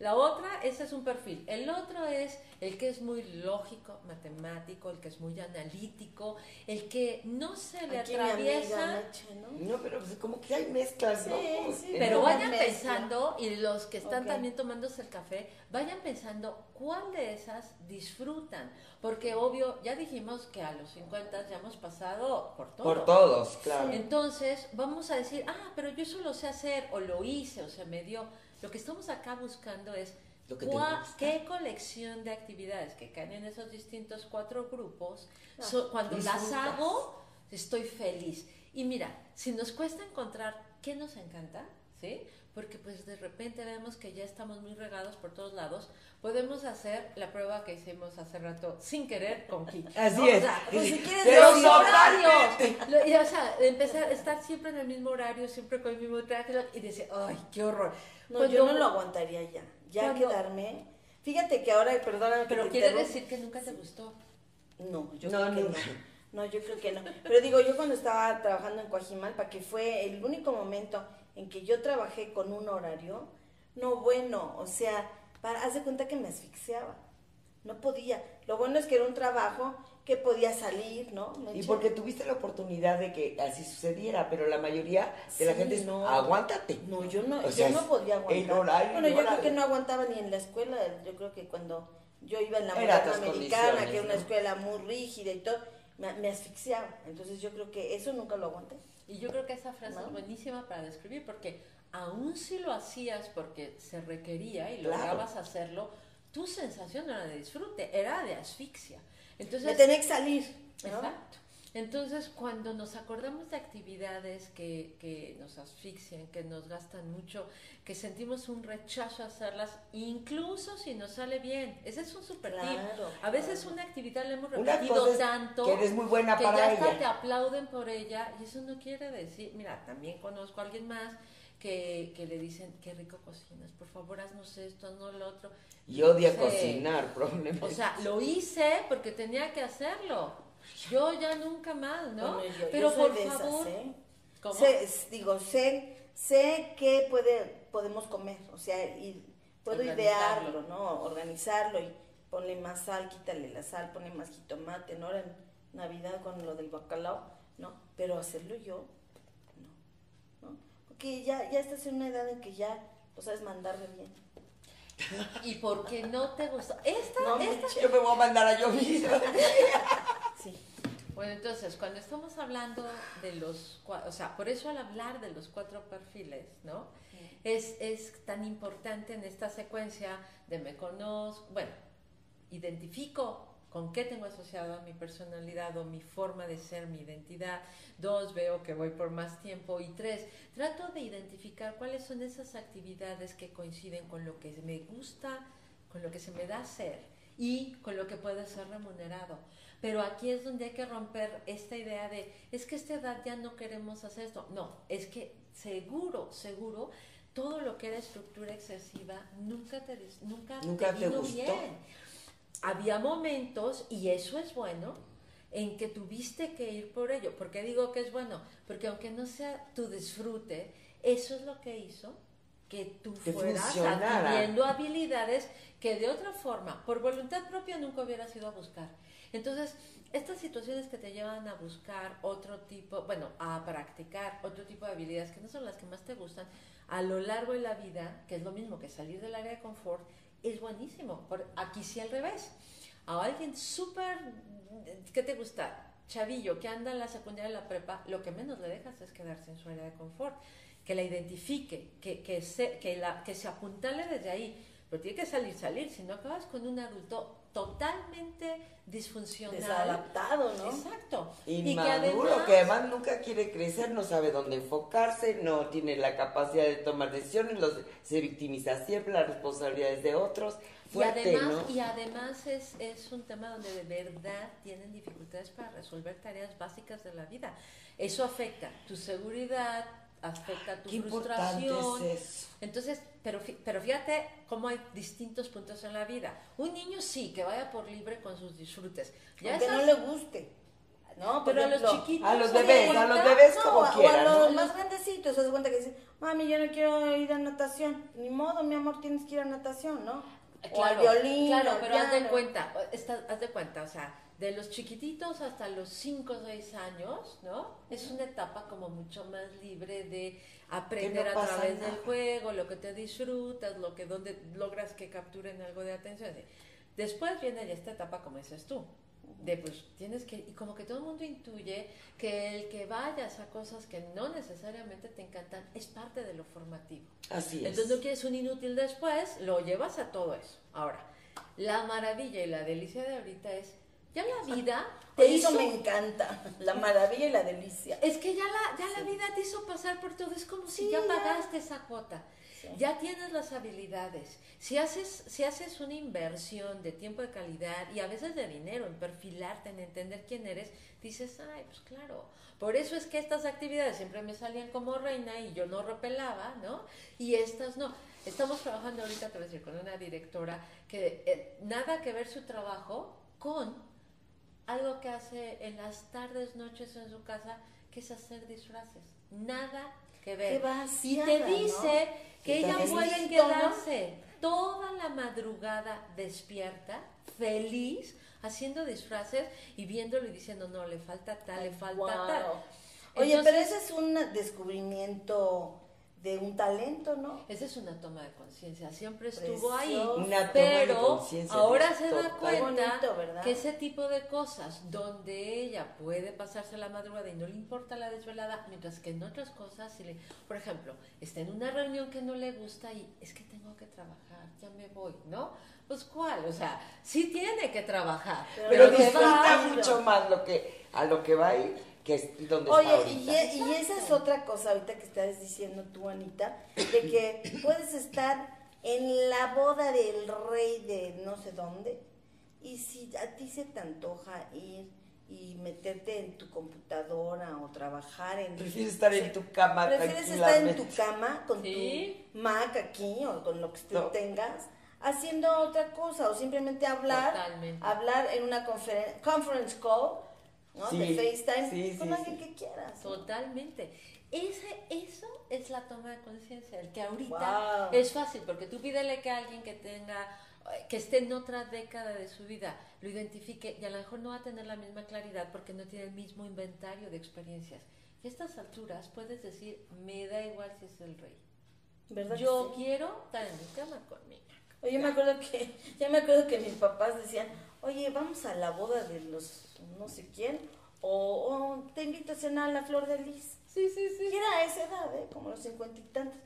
La otra, ese es un perfil. El otro es el que es muy lógico, matemático, el que es muy analítico, el que no se le Aquí atraviesa. mi amiga Meche, ¿no? No, pero pues, como que hay mezclas, ¿no? Sí, Como sí, que Pero no. vayan mezcla. pensando, y los que están Ok. también tomándose el café, vayan pensando cuál de esas disfrutan. Porque obvio, ya dijimos que a los 50 ya hemos pasado por todo. Por todos, claro. Entonces, vamos a decir, pero yo eso lo sé hacer, o lo hice, o se me dio. Lo que estamos acá buscando es Lo que te gusta. qué colección de actividades que caen en esos distintos 4 grupos, cuando disfrutas. las hago, estoy feliz. Y mira, si nos cuesta encontrar qué nos encanta, ¿sí? Porque pues de repente vemos que ya estamos muy regados por todos lados, podemos hacer la prueba que hicimos hace rato sin querer con Kiki. Así ¿no? es. O sea, pues, si quieres Pero los decir- horarios. O sea, empezar a estar siempre en el mismo horario, siempre con el mismo traje, y decir, ay, qué horror. No, yo no lo aguantaría ya. Ya Cuando- quedarme. Fíjate que ahora, perdóname que Pero te quiere interrumpa. decir que nunca te gustó. No, yo No, creo que nunca. no. No, yo creo que no. Pero digo, yo cuando estaba trabajando en Coajimalpa, que fue el único momento en que yo trabajé con un horario, no bueno, o sea, haz de cuenta que me asfixiaba. No podía. Lo bueno es que era un trabajo que podía salir, ¿no? Y porque tuviste la oportunidad de que así sucediera, pero la mayoría de la Sí, gente es, no. aguántate. No, yo no, O sea, yo no podía aguantar. el horario, bueno, el yo creo horario. que no aguantaba ni en la escuela. Yo creo que cuando yo iba en la Era Moderna otras Americana, condiciones, que era una ¿no? escuela muy rígida y todo, me asfixiaba. Entonces yo creo que eso nunca lo aguanté. Y yo creo que esa frase ¿No? es buenísima para describir, porque aun si lo hacías porque se requería y Claro. lograbas hacerlo, tu sensación no era de disfrute, era de asfixia. Entonces, Me tenía que salir, ¿no? exacto. Entonces, cuando nos acordamos de actividades que nos asfixian, que nos gastan mucho, que sentimos un rechazo a hacerlas, incluso si nos sale bien, ese es un super tip. Claro, A veces claro. una actividad la hemos Una repetido cosa es tanto que eres muy buena que para ya hasta ella. te aplauden por ella, y eso no quiere decir, mira, también conozco a alguien más que le dicen, qué rico cocinas, por favor haznos esto, haznos lo otro. Y odia Sí. cocinar, probablemente. O sea, lo hice porque tenía que hacerlo. Yo ya nunca más, ¿no? Bueno, yo Pero soy por de esas, favor, ¿eh? ¿cómo? Sé que podemos comer, o sea, y puedo Organizarlo. idearlo, ¿no? Organizarlo y ponle más sal, quítale la sal, ponle más jitomate, ¿no? Ahora en Navidad con lo del bacalao, ¿no? Pero hacerlo yo, no. Porque ya estás en una edad en que ya lo sabes mandar de bien. ¿Y por qué no te gustó? No, Yo me voy a mandar a yo misma. Sí. Bueno, entonces, cuando estamos hablando de o sea, por eso al hablar de los 4 perfiles, ¿no? Es tan importante en esta secuencia de me conozco, bueno, identifico con qué tengo asociado a mi personalidad o mi forma de ser, mi identidad. 2, veo que voy por más tiempo. Y 3, trato de identificar cuáles son esas actividades que coinciden con lo que me gusta, con lo que se me da hacer y con lo que puede ser remunerado. Pero aquí es donde hay que romper esta idea de, es que a esta edad ya no queremos hacer esto. No, es que seguro, todo lo que era estructura excesiva nunca te vino gustó. bien. Había momentos, y eso es bueno, en que tuviste que ir por ello. ¿Por qué digo que es bueno? Porque aunque no sea tu disfrute, eso es lo que hizo que tú Que fueras funcionara. adquiriendo habilidades que de otra forma, por voluntad propia, nunca hubieras ido a buscar. Entonces, estas situaciones que te llevan a buscar otro tipo, bueno, a practicar otro tipo de habilidades que no son las que más te gustan, a lo largo de la vida, que es lo mismo que salir del área de confort, es buenísimo. Aquí sí al revés. A alguien súper, ¿qué te gusta? Chavillo, que anda en la secundaria y la prepa, lo que menos le dejas es quedarse en su área de confort. Que la identifique, que se apuntale desde ahí. Pero tiene que salir, si no acabas con un adulto totalmente disfuncional. Desadaptado, ¿no? Exacto. Inmaduro, que además nunca quiere crecer, no sabe dónde enfocarse, no tiene la capacidad de tomar decisiones, se victimiza siempre, las responsabilidades de otros. Fuerte, ¿no? Y además es un tema donde de verdad tienen dificultades para resolver tareas básicas de la vida. Eso afecta tu seguridad, afecta tu Qué frustración. importante es eso. Entonces, pero fíjate cómo hay distintos puntos en la vida. Un niño sí, que vaya por libre con sus disfrutes. Ya Aunque esas- no le guste. ¿no? Por Pero a los ejemplo, chiquitos. A los ¿se bebés, dan a los cuenta? bebés no, como o a quieran, los ¿no? más grandecitos, se das cuenta que dicen, mami, yo no quiero ir a natación. Ni modo, mi amor, tienes que ir a natación, ¿no? O al violín, claro, al pero haz de piano. cuenta, o sea, de los chiquititos hasta los 5 o 6 años, ¿no? Es una etapa como mucho más libre de aprender Que no a pasa través nada. del juego, lo que te disfrutas, donde logras que capturen algo de atención. Así. Después viene ya esta etapa, como dices tú, de pues tienes que, y como que todo el mundo intuye que el que vayas a cosas que no necesariamente te encantan es parte de lo formativo. Así es. Entonces no quieres un inútil después, lo llevas a todo eso. Ahora, la maravilla y la delicia de ahorita es, ya la vida te Eso hizo... me encanta, la maravilla y la delicia. Es que ya la vida te hizo pasar por todo, es como si Sí, ya ya. pagaste esa cuota. Sí. Ya tienes las habilidades. Si haces una inversión de tiempo de calidad y a veces de dinero en perfilarte, en entender quién eres, dices, ay, pues claro. Por eso es que estas actividades siempre me salían como reina y yo no repelaba, ¿no? Y estas no. Estamos trabajando ahorita, te voy a decir, con una directora que nada que ver su trabajo con algo que hace en las tardes, noches en su casa, que es hacer disfraces. Nada que ver. Qué Y vaciada, te dice ¿no? que ella También puede distinto, ¿no? quedarse toda la madrugada despierta, feliz, haciendo disfraces y viéndolo y diciendo, no, le falta tal, le falta Wow. tal. Oye, Entonces, pero ese es un descubrimiento de un talento, ¿no? esa es una toma de conciencia, siempre estuvo ahí, Precioso. Una toma de pero conciencia, ahora es se da total. cuenta Bonito, ¿verdad? que ese tipo de cosas donde ella puede pasarse la madrugada y no le importa la desvelada, mientras que en otras cosas, si le, por ejemplo, está en una reunión que no le gusta y es que tengo que trabajar, ya me voy, ¿no? Pues ¿cuál? O sea, sí tiene que trabajar, Pero que disfruta va- mucho más a lo que va a ir que es donde Oye, está ahorita. y esa es otra cosa ahorita que estás diciendo tú, Anita, de que puedes estar en la boda del rey de no sé dónde, y si a ti se te antoja ir y meterte en tu computadora o trabajar en... Prefieres estar en tu cama Prefieres estar en tranquilamente. tu cama con Sí. tu Mac aquí o con lo que tú No. tengas, haciendo otra cosa o simplemente hablar, Totalmente. hablar en una conference call, ¿no? Sí, De FaceTime sí, con sí, alguien sí. que quieras. Totalmente. Eso es la toma de conciencia, el que ahorita Wow. es fácil, porque tú pídele que alguien que esté en otra década de su vida, lo identifique y a lo mejor no va a tener la misma claridad porque no tiene el mismo inventario de experiencias. Y a estas alturas puedes decir, me da igual si es el rey. ¿Verdad que Yo sí? quiero estar en mi cama con mi Mac. Oye, ya me acuerdo que mis papás decían, oye, vamos a la boda de los no sé quién, o te invito a cenar a la Flor de Lis. Sí, sí, sí. Y era a esa edad, como los 50 y tantos.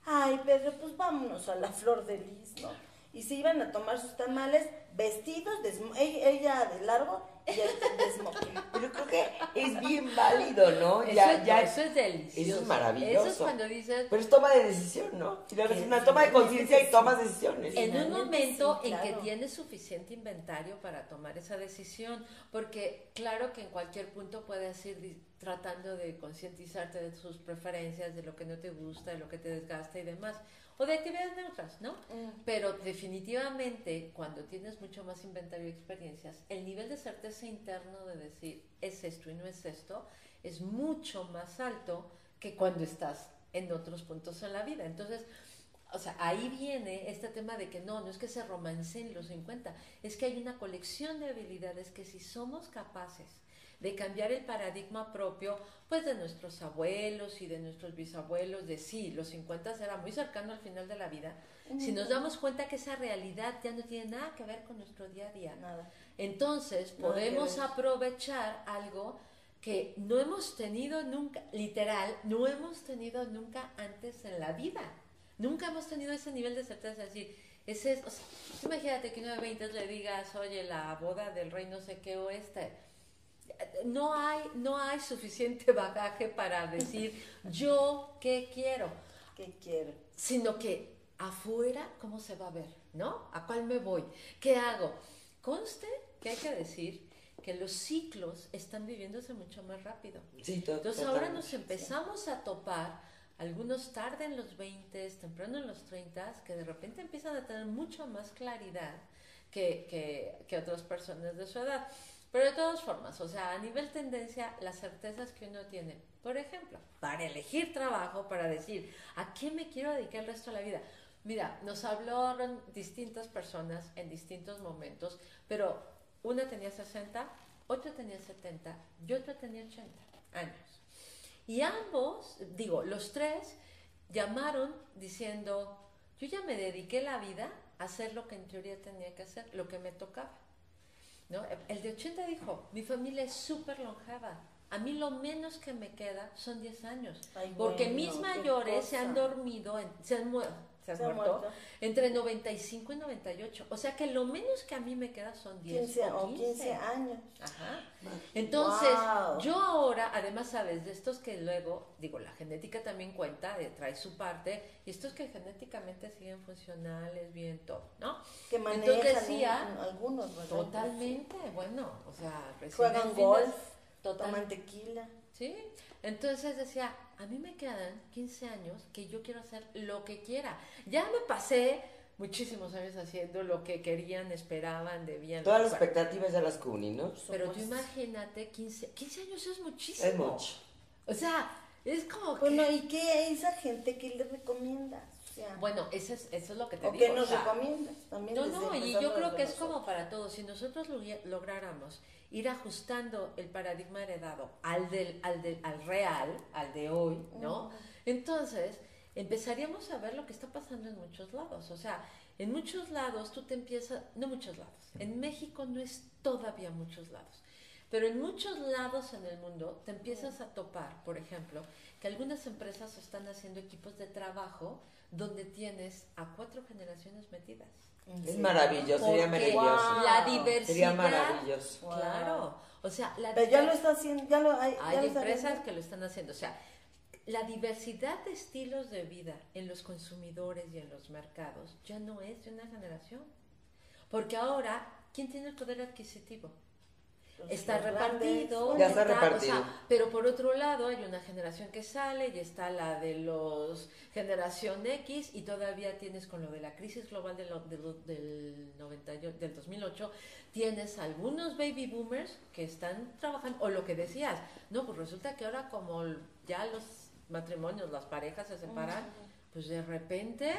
Ay, Pedro, pues vámonos a la Flor de Lis, ¿no? Y se iban a tomar sus tamales vestidos, ella de largo y él de smoking. Pero creo que es bien válido, ¿no? Eso es delicioso. Eso es maravilloso. Eso es cuando dices, Pero es toma de decisión, ¿no? Finalmente es una toma de conciencia y tomas decisiones. en un Finalmente momento sí, en que claro. tienes suficiente inventario para tomar esa decisión, porque claro que en cualquier punto puedes ir tratando de concientizarte de tus preferencias, de lo que no te gusta, de lo que te desgasta y demás, o de actividades neutras, ¿no? Pero definitivamente cuando tienes mucho más inventario y experiencias, el nivel de certeza interno de decir es esto y no es esto, es mucho más alto que cuando estás en otros puntos en la vida. Entonces, o sea, ahí viene este tema de que no es que se romanceen los 50, es que hay una colección de habilidades que si somos capaces de cambiar el paradigma propio, pues de nuestros abuelos y de nuestros bisabuelos, de sí, los 50 era muy cercano al final de la vida, si nos damos cuenta que esa realidad ya no tiene nada que ver con nuestro día a día, Nada. entonces Nada que podemos ver. aprovechar algo que no hemos tenido nunca, literal, no hemos tenido nunca antes en la vida. Nunca hemos tenido ese nivel de certeza, es decir, o sea, imagínate que uno de 20 le digas, oye, la boda del rey no sé qué o no hay suficiente bagaje para decir yo qué quiero, ¿Qué quiero? sino que afuera cómo se va a ver, ¿no? ¿A cuál me voy? ¿Qué hago? Conste que hay que decir que los ciclos están viviéndose mucho más rápido. Sí, Entonces ahora totalmente. nos empezamos a topar, algunos tarde en los 20, temprano en los 30, que de repente empiezan a tener mucha más claridad que otras personas de su edad. Pero de todas formas, o sea, a nivel tendencia, las certezas que uno tiene, por ejemplo, para elegir trabajo, para decir, ¿a qué me quiero dedicar el resto de la vida? Mira, nos hablaron distintas personas en distintos momentos, pero una tenía 60, otra tenía 70 y otra tenía 80 años. Y ambos, digo, los tres llamaron diciendo, yo ya me dediqué la vida a hacer lo que en teoría tenía que hacer, lo que me tocaba, ¿no? El de 80 dijo, mi familia es súper longeva, a mí lo menos que me queda son 10 años, Ay, porque bueno, mis qué mayores se cosa. han dormido, se han muerto entre 95 y 98, o sea que lo menos que a mí me queda son 10 15 o o 15. 15 años. Ajá. Entonces, Wow. yo ahora, además, sabes, de estos que luego, digo, la genética también cuenta, trae su parte, y estos que genéticamente siguen funcionales, bien, todo, ¿no? Que manejan Entonces decía, algunos, ¿verdad? totalmente, bueno, o sea, recién Juegan el fin de- golf, total, toman tequila. ¿sí? Entonces decía, a mí me quedan 15 años que yo quiero hacer lo que quiera. Ya me pasé muchísimos años haciendo lo que querían, esperaban, debían. Todas las bueno, expectativas ya las cubrí, ¿no? pero tú Somos- imagínate, 15 años es muchísimo. Es mucho. O sea, es como que... Bueno, ¿y qué esa gente que le recomiendas? O sea, Bueno, eso es lo que te ¿o digo. qué nos o sea, recomiendas? También no, desde no, y empezando yo creo desde que es nosotros. como para todos. Si nosotros lográramos ir ajustando el paradigma heredado al real, al de hoy, ¿no? Entonces, empezaríamos a ver lo que está pasando en muchos lados. O sea, en muchos lados tú te empiezas, no muchos lados, en México no es todavía muchos lados, pero en muchos lados en el mundo te empiezas a topar, por ejemplo, que algunas empresas están haciendo equipos de trabajo donde tienes a 4 generaciones metidas. Es maravilloso, sería Porque maravilloso. la diversidad, Sería maravilloso. claro, o sea, Pero ya lo está haciendo, ya lo hay. hay ya lo está empresas haciendo. que lo están haciendo, o sea, la diversidad de estilos de vida en los consumidores y en los mercados ya no es de una generación, porque ahora, ¿quién tiene el poder adquisitivo? Está Los repartido, grandes. Ya está repartido. o sea, pero por otro lado hay una generación que sale y está la de los generación X y todavía tienes con lo de la crisis global del 2008, tienes algunos baby boomers que están trabajando, o lo que decías, no, pues resulta que ahora como ya los matrimonios, las parejas se separan, pues de repente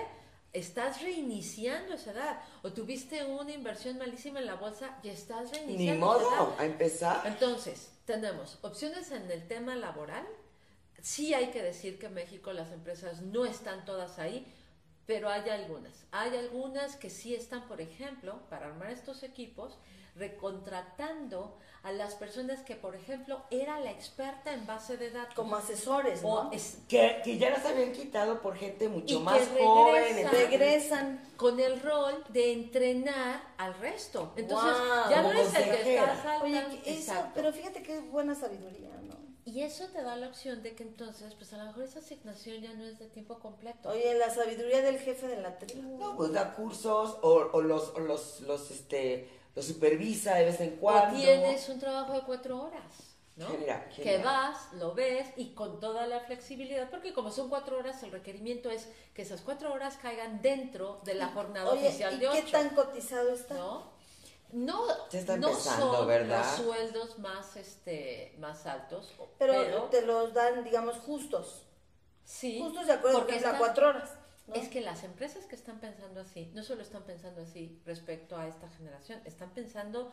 estás reiniciando esa edad, o tuviste una inversión malísima en la bolsa y estás reiniciando Ni modo, esa edad. a empezar. Entonces, tenemos opciones en el tema laboral. Sí hay que decir que en México las empresas no están todas ahí, pero hay algunas. Hay algunas que sí están, por ejemplo, para armar estos equipos, recontratando a las personas que, por ejemplo, era la experta en base de datos. Como asesores, o ¿no? Que ya las habían quitado por gente mucho Y más que joven. Regresan. con el rol de entrenar al resto. Entonces, Wow. ya no Como eres el que consejera. está Oye, saltando. eso, Exacto. pero fíjate qué buena sabiduría, ¿no? Y eso te da la opción de que entonces, pues a lo mejor esa asignación ya no es de tiempo completo. Oye, la sabiduría del jefe de la tribu. No, pues da cursos o los supervisa de vez en cuando. O tienes un trabajo de 4 horas, ¿no? Genial, Que genial. vas, lo ves y con toda la flexibilidad, porque como son 4 horas, el requerimiento es que esas 4 horas caigan dentro de la jornada Oye, oficial ¿y de 8. qué tan cotizado está? ¿No? No, Ya está no empezando, son ¿verdad? los sueldos más altos, Pero te los dan, digamos, justos. sí, Justos de acuerdo porque que es las están- 4 horas. ¿no? Es que las empresas que están pensando así, no solo están pensando así respecto a esta generación, están pensando,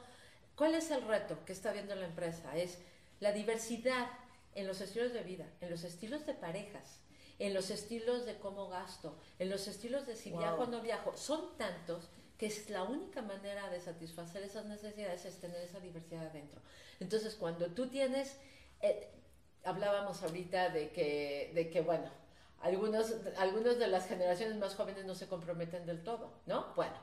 ¿cuál es el reto que está viendo la empresa? Es la diversidad en los estilos de vida, en los estilos de parejas, en los estilos de cómo gasto, en los estilos de si Wow. viajo o no viajo. Son tantos que es la única manera de satisfacer esas necesidades es tener esa diversidad adentro. Entonces, cuando tú tienes, hablábamos ahorita de que bueno, algunos de las generaciones más jóvenes no se comprometen del todo, ¿no? Bueno,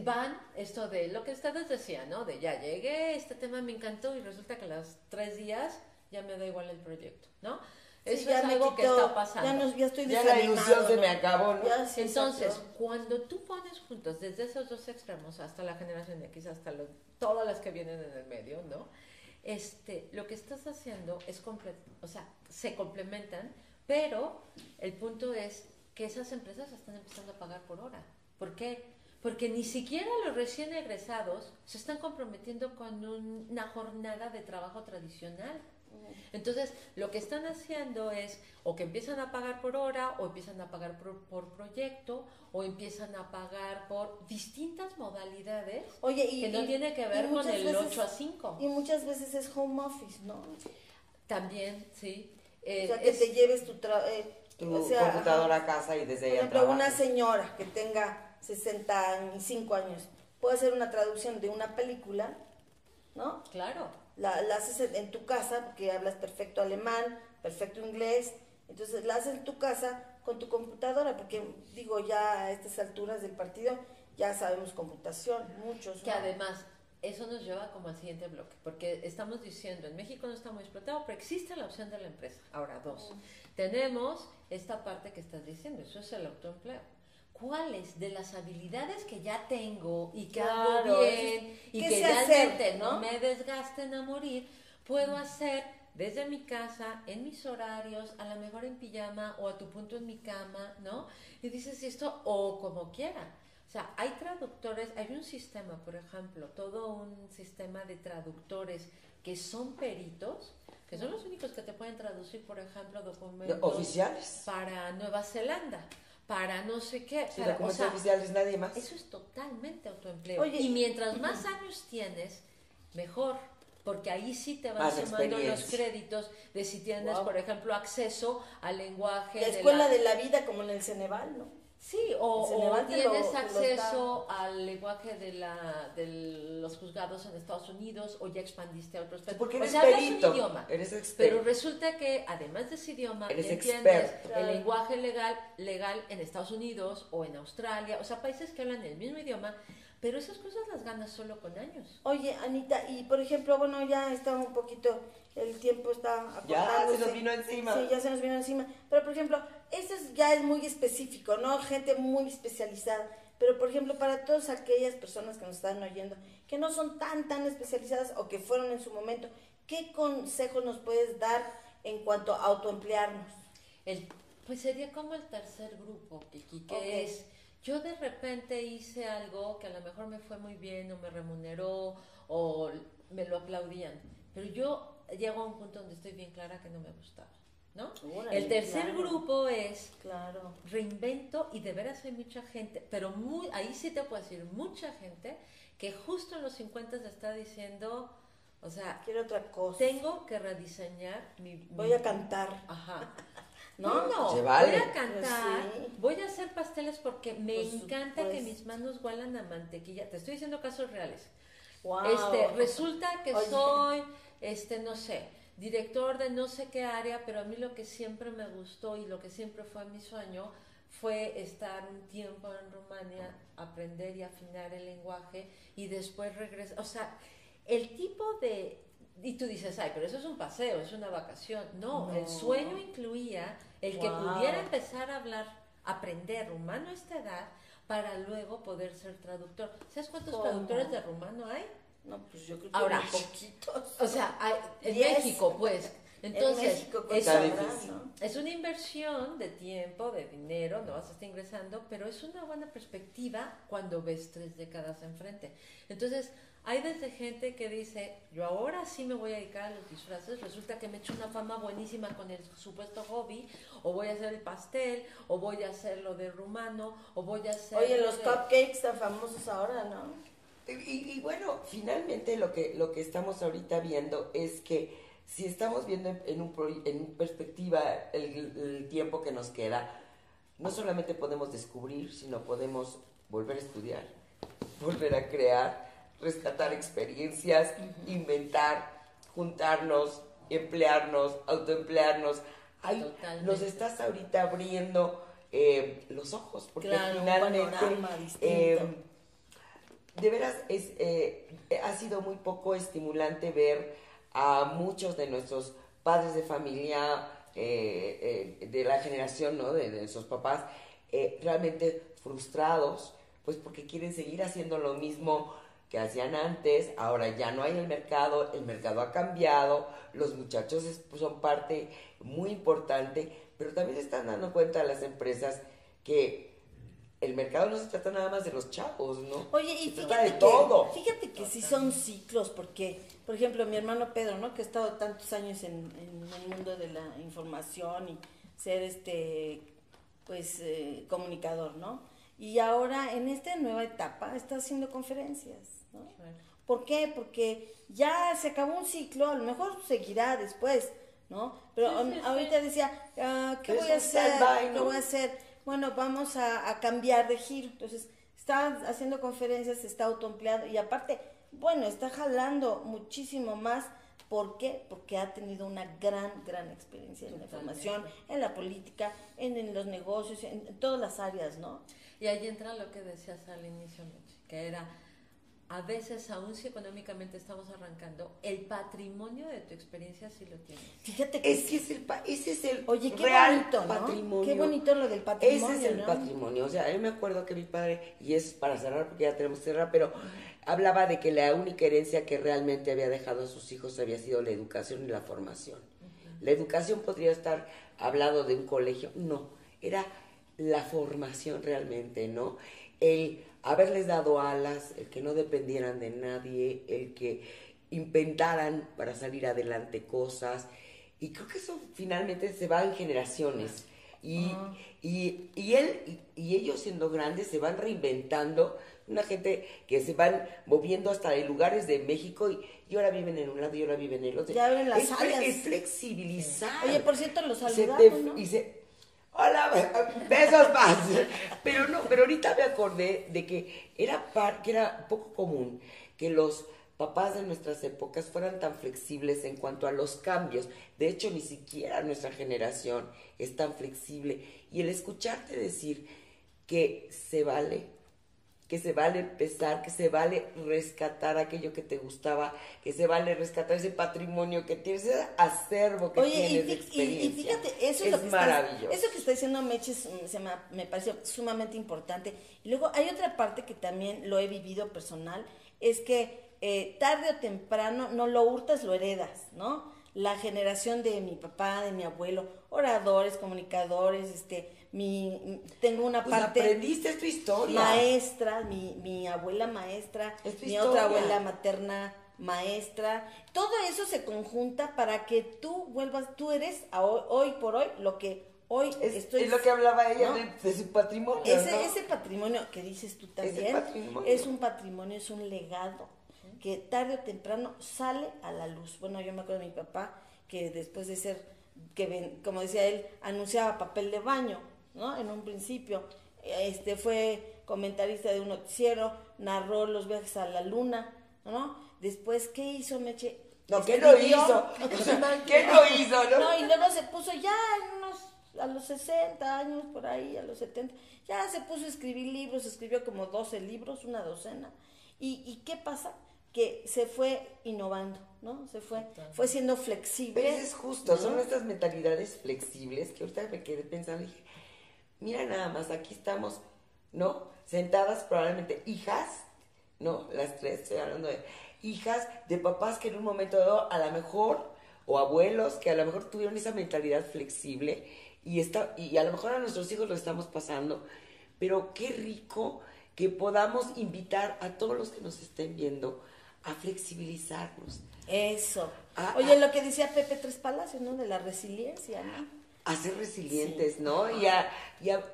van esto de lo que ustedes decían, ¿no? De ya llegué, este tema me encantó y resulta que a los 3 días ya me da igual el proyecto, ¿no? Sí, Eso ya es me algo que quitó, está pasando. Ya estoy Ya la desanimado, ilusión se ¿no? me acabó, ¿no? Ya, sí, Entonces, exacto. cuando tú pones juntos, desde esos dos extremos hasta la generación X, hasta todas las que vienen en el medio, ¿no? Lo que estás haciendo es o sea, se complementan, pero el punto es que esas empresas están empezando a pagar por hora. ¿Por qué? porque ni siquiera los recién egresados se están comprometiendo con una jornada de trabajo tradicional. Entonces, lo que están haciendo es o que empiezan a pagar por hora, o empiezan a pagar por proyecto, o empiezan a pagar por distintas modalidades. Oye, que no tiene que ver con el veces, 8 a 5. Y muchas veces es home office, ¿no? También, sí. O sea, que te lleves tu computadora a casa y desde por ella ejemplo, trabajas. una señora que tenga 65 años puede hacer una traducción de una película, ¿no? Claro. La haces en tu casa porque hablas perfecto alemán, perfecto inglés, entonces la haces en tu casa con tu computadora, porque digo, ya a estas alturas del partido ya sabemos computación, muchos, ¿no? Que además, eso nos lleva como al siguiente bloque, porque estamos diciendo, en México no está muy explotado, pero existe la opción de la empresa. Ahora, dos, tenemos esta parte que estás diciendo, eso es el autoempleo. ¿Cuáles de las habilidades que ya tengo y que hago bien y que realmente no me desgasten a morir, puedo hacer desde mi casa, en mis horarios, a lo mejor en pijama o a tu punto en mi cama, ¿no? Y dices esto o como quiera. O sea, hay traductores, hay un sistema, por ejemplo, todo un sistema de traductores que son peritos, que son los únicos que te pueden traducir, por ejemplo, documentos oficiales para Nueva Zelanda, para no sé qué. Sí, documentos oficiales, nadie más. Eso es totalmente autoempleo. Oye, y mientras más años tienes, mejor, porque ahí sí te van sumando los créditos de si tienes, por ejemplo, acceso al lenguaje. La escuela de la vida, como en el Ceneval, ¿no? Sí, o tienes acceso al lenguaje de los juzgados en Estados Unidos, o ya expandiste a otros países. Porque eres hablas perito, un idioma, eres experto. pero resulta que además de ese idioma, entiendes el lenguaje legal en Estados Unidos o en Australia, o sea, países que hablan el mismo idioma, pero esas cosas las ganas solo con años. Oye, Anita, y por ejemplo, bueno, ya está un poquito, el tiempo está acortándose. Ya se nos vino encima. Sí, ya se nos vino encima. Pero por ejemplo, ya es muy específico, ¿no? Gente muy especializada. Pero por ejemplo, para todas aquellas personas que nos están oyendo, que no son tan especializadas o que fueron en su momento, ¿qué consejo nos puedes dar en cuanto a autoemplearnos? Pues sería como el tercer grupo, Kiki, que es... Yo de repente hice algo que a lo mejor me fue muy bien o me remuneró o me lo aplaudían, pero yo llego a un punto donde estoy bien clara que no me gustaba, ¿no? El tercer grupo es reinvento, y de veras hay mucha gente, pero ahí sí te puedo decir, mucha gente que justo en los 50 está diciendo, o sea, quiero otra cosa. Tengo que rediseñar voy a cantar. Ajá. No, voy a cantar, voy a hacer pasteles porque me encanta que mis manos huelan a mantequilla. Te estoy diciendo casos reales. Wow. Resulta que soy, no sé, director de no sé qué área, pero a mí lo que siempre me gustó y lo que siempre fue mi sueño fue estar un tiempo en Rumania, aprender y afinar el lenguaje y después regresar. O sea, el tipo de... Y tú dices, ay, pero eso es un paseo, es una vacación. No, el sueño incluía el que pudiera empezar a aprender rumano a esta edad para luego poder ser traductor. ¿Sabes cuántos traductores de rumano hay? No, pues yo creo que muy poquitos. O sea, en México, pues. Entonces, es una inversión de tiempo, de dinero, no vas a estar ingresando, pero es una buena perspectiva cuando ves 3 décadas enfrente. Entonces, hay desde gente que dice, yo ahora sí me voy a dedicar a los disfraces, resulta que me he hecho una fama buenísima con el supuesto hobby, o voy a hacer el pastel, o voy a hacer lo de rumano, o voy a hacer... Oye, los cupcakes tan famosos ahora, ¿no? Y bueno, finalmente lo que estamos ahorita viendo es que si estamos viendo en perspectiva el tiempo que nos queda, no solamente podemos descubrir, sino podemos volver a estudiar, volver a crear, rescatar experiencias, inventar, juntarnos, emplearnos, autoemplearnos. Nos estás ahorita abriendo los ojos, porque finalmente de veras ha sido muy poco estimulante ver a muchos de nuestros padres de familia, de la generación, ¿no? de nuestros papás, realmente frustrados, pues porque quieren seguir haciendo lo mismo que hacían antes. Ahora ya no hay el mercado ha cambiado, los muchachos son parte muy importante, pero también se están dando cuenta las empresas que el el mercado no se trata nada más de los chavos, ¿no? Oye, y se trata de todo. Fíjate que sí son ciclos, porque, por ejemplo, mi hermano Pedro, ¿no? Que ha estado tantos años en el mundo de la información y ser comunicador, ¿no? Y ahora en esta nueva etapa está haciendo conferencias, ¿no? Claro. ¿Por qué? Porque ya se acabó un ciclo, a lo mejor seguirá después, ¿no? Pero ahorita decía, ¿qué voy a hacer? ¿Qué voy a hacer? Bueno, vamos a cambiar de giro. Entonces, está haciendo conferencias, se está autoempleado y aparte, bueno, está jalando muchísimo más. ¿Por qué? Porque ha tenido una gran experiencia en la información, en la política, en los negocios, en todas las áreas, ¿no? Y ahí entra lo que decías al inicio, Meche, que era, a veces, aún si económicamente estamos arrancando, el patrimonio de tu experiencia sí lo tienes. Fíjate que ese es el oye, qué real bonito, ¿no? patrimonio. Qué bonito lo del patrimonio, ese es el ¿no? patrimonio. O sea, yo me acuerdo que mi padre, y es para cerrar porque ya tenemos que cerrar, pero hablaba de que la única herencia que realmente había dejado a sus hijos había sido la educación y la formación. La educación podría estar hablado de un colegio, no, era la formación realmente, ¿no? El haberles dado alas, el que no dependieran de nadie, el que inventaran para salir adelante cosas, y creo que eso finalmente se va en generaciones, y ellos siendo grandes se van reinventando, una gente que se van moviendo hasta de lugares de México y ahora viven en un lado y ahora viven en el otro. Ya abren las áreas. Es flexibilizar. Oye, por cierto, los saludamos, ¿no? Hola, besos más. Pero ahorita me acordé de que era poco común que los papás de nuestras épocas fueran tan flexibles en cuanto a los cambios. De hecho, ni siquiera nuestra generación es tan flexible. Y el escucharte decir que se vale empezar, que se vale rescatar aquello que te gustaba, que se vale rescatar ese patrimonio que tienes, ese acervo que tienes de experiencia. Y fíjate, eso es lo que maravilloso. Eso que está diciendo Meche me pareció sumamente importante. Y luego hay otra parte que también lo he vivido personal, es que tarde o temprano no lo hurtas, lo heredas, ¿no? La generación de mi papá, de mi abuelo, oradores, comunicadores, tengo una parte... aprendiste tu historia. Maestra, mi abuela maestra, mi otra abuela materna maestra. Todo eso se conjunta para que tú eres hoy por hoy lo que hoy estoy... Es lo que hablaba ella, ¿no? de su patrimonio, Ese patrimonio que dices tú también, es un patrimonio, es un legado que tarde o temprano sale a la luz. Bueno, yo me acuerdo de mi papá que después de ser, como decía él, anunciaba papel de baño, ¿no? En un principio, fue comentarista de un noticiero, narró los viajes a la luna, ¿no? Después, ¿qué hizo Meche? No, ¿qué no hizo? ¿Qué no hizo? No, y luego se puso ya a los 60 años, por ahí, a los 70, ya se puso a escribir libros, escribió como 12 libros, una docena. ¿Y qué pasa? Que se fue innovando, ¿no? Fue siendo flexible. Pero eso es justo, ¿no? son estas mentalidades flexibles que ahorita me quedé pensando y dije, mira nada más, aquí estamos, ¿no? Sentadas probablemente hijas, ¿no? Las tres, estoy hablando de hijas de papás que en un momento dado a lo mejor, o abuelos que a lo mejor tuvieron esa mentalidad flexible y a lo mejor a nuestros hijos lo estamos pasando, pero qué rico que podamos invitar a todos los que nos estén viendo a flexibilizarnos. Eso. Oye, lo que decía Pepe Tres Palacios, ¿no? De la resiliencia, ¿no? A ser resilientes, sí. ¿no? Y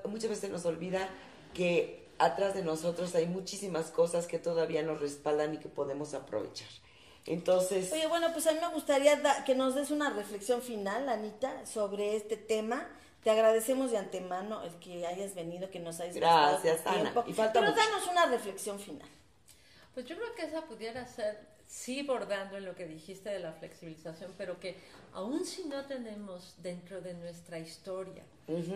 muchas veces nos olvida que atrás de nosotros hay muchísimas cosas que todavía nos respaldan y que podemos aprovechar. Entonces... Oye, bueno, pues a mí me gustaría que nos des una reflexión final, Anita, sobre este tema. Te agradecemos de antemano el que hayas venido, que nos hayas Gracias, prestado tu tiempo. Ana. Y falta Pero mucho. danos una reflexión final. Pues yo creo que esa pudiera ser, sí, bordando en lo que dijiste de la flexibilización, pero que aún si no tenemos dentro de nuestra historia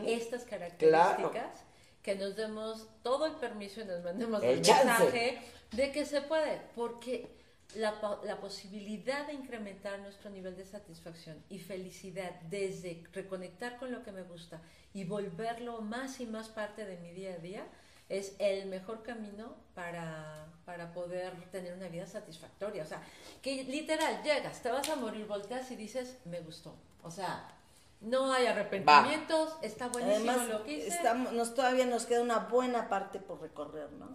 estas características, que nos demos todo el permiso y nos mandemos el mensaje de que se puede, porque la posibilidad de incrementar nuestro nivel de satisfacción y felicidad desde reconectar con lo que me gusta y volverlo más y más parte de mi día a día, es el mejor camino para poder tener una vida satisfactoria. O sea, que literal llegas, te vas a morir, volteas y dices, me gustó. O sea, No hay arrepentimientos, está buenísimo Además, lo que hice. todavía nos queda una buena parte por recorrer, ¿no?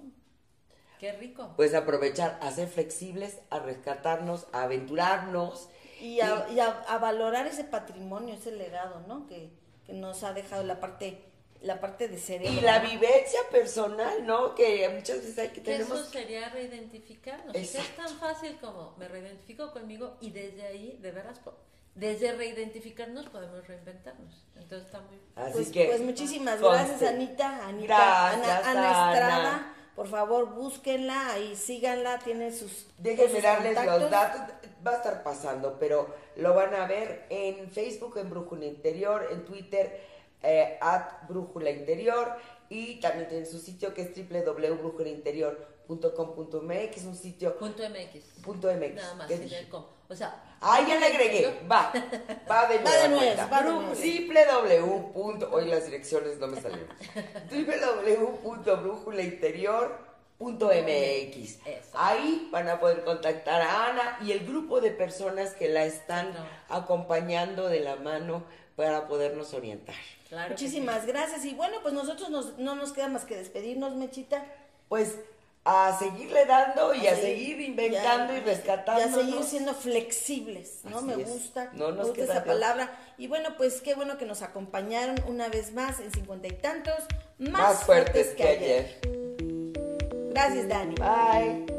Qué rico. Pues aprovechar, a ser flexibles, a rescatarnos, a aventurarnos. Y a valorar ese patrimonio, ese legado, ¿no? Que nos ha dejado la parte de cerebro. Y la vivencia personal, ¿no? Que muchas veces hay que Que tenemos... eso sería reidentificarnos. Exacto. Que es tan fácil como me reidentifico conmigo y desde ahí, de veras, desde reidentificarnos podemos reinventarnos. Entonces está muy... Así Pues muchísimas gracias, Anita. Gracias, Ana Estrada. Ana. Por favor, búsquenla y síganla, tiene sus... Déjenme sus darles contactos. los datos, va a estar pasando, pero lo van a ver en Facebook, en Brújula Interior, en Twitter, @Brújula Interior, y también tienen su sitio que es www.brujulainterior.com.mx, un sitio... .mx. .mx. Nada más, ¿Qué sin dije? el com. O sea... Ya le agregué, va de nuevo. va de nuevo. Hoy las direcciones no me salieron. www.brujulainterior.mx. Ahí van a poder contactar a Ana y el grupo de personas que la están acompañando de la mano para podernos orientar. Claro. Muchísimas gracias. Y bueno, pues nosotros no nos queda más que despedirnos, Mechita. Pues a seguirle dando y a seguir inventando y rescatando. Y a seguir siendo flexibles, ¿no? Así Me es. gusta, No nos me gusta queda esa de otra. palabra. Y bueno, pues qué bueno que nos acompañaron una vez más en 50 y tantos, Más fuertes que ayer. Gracias, Dani. Bye.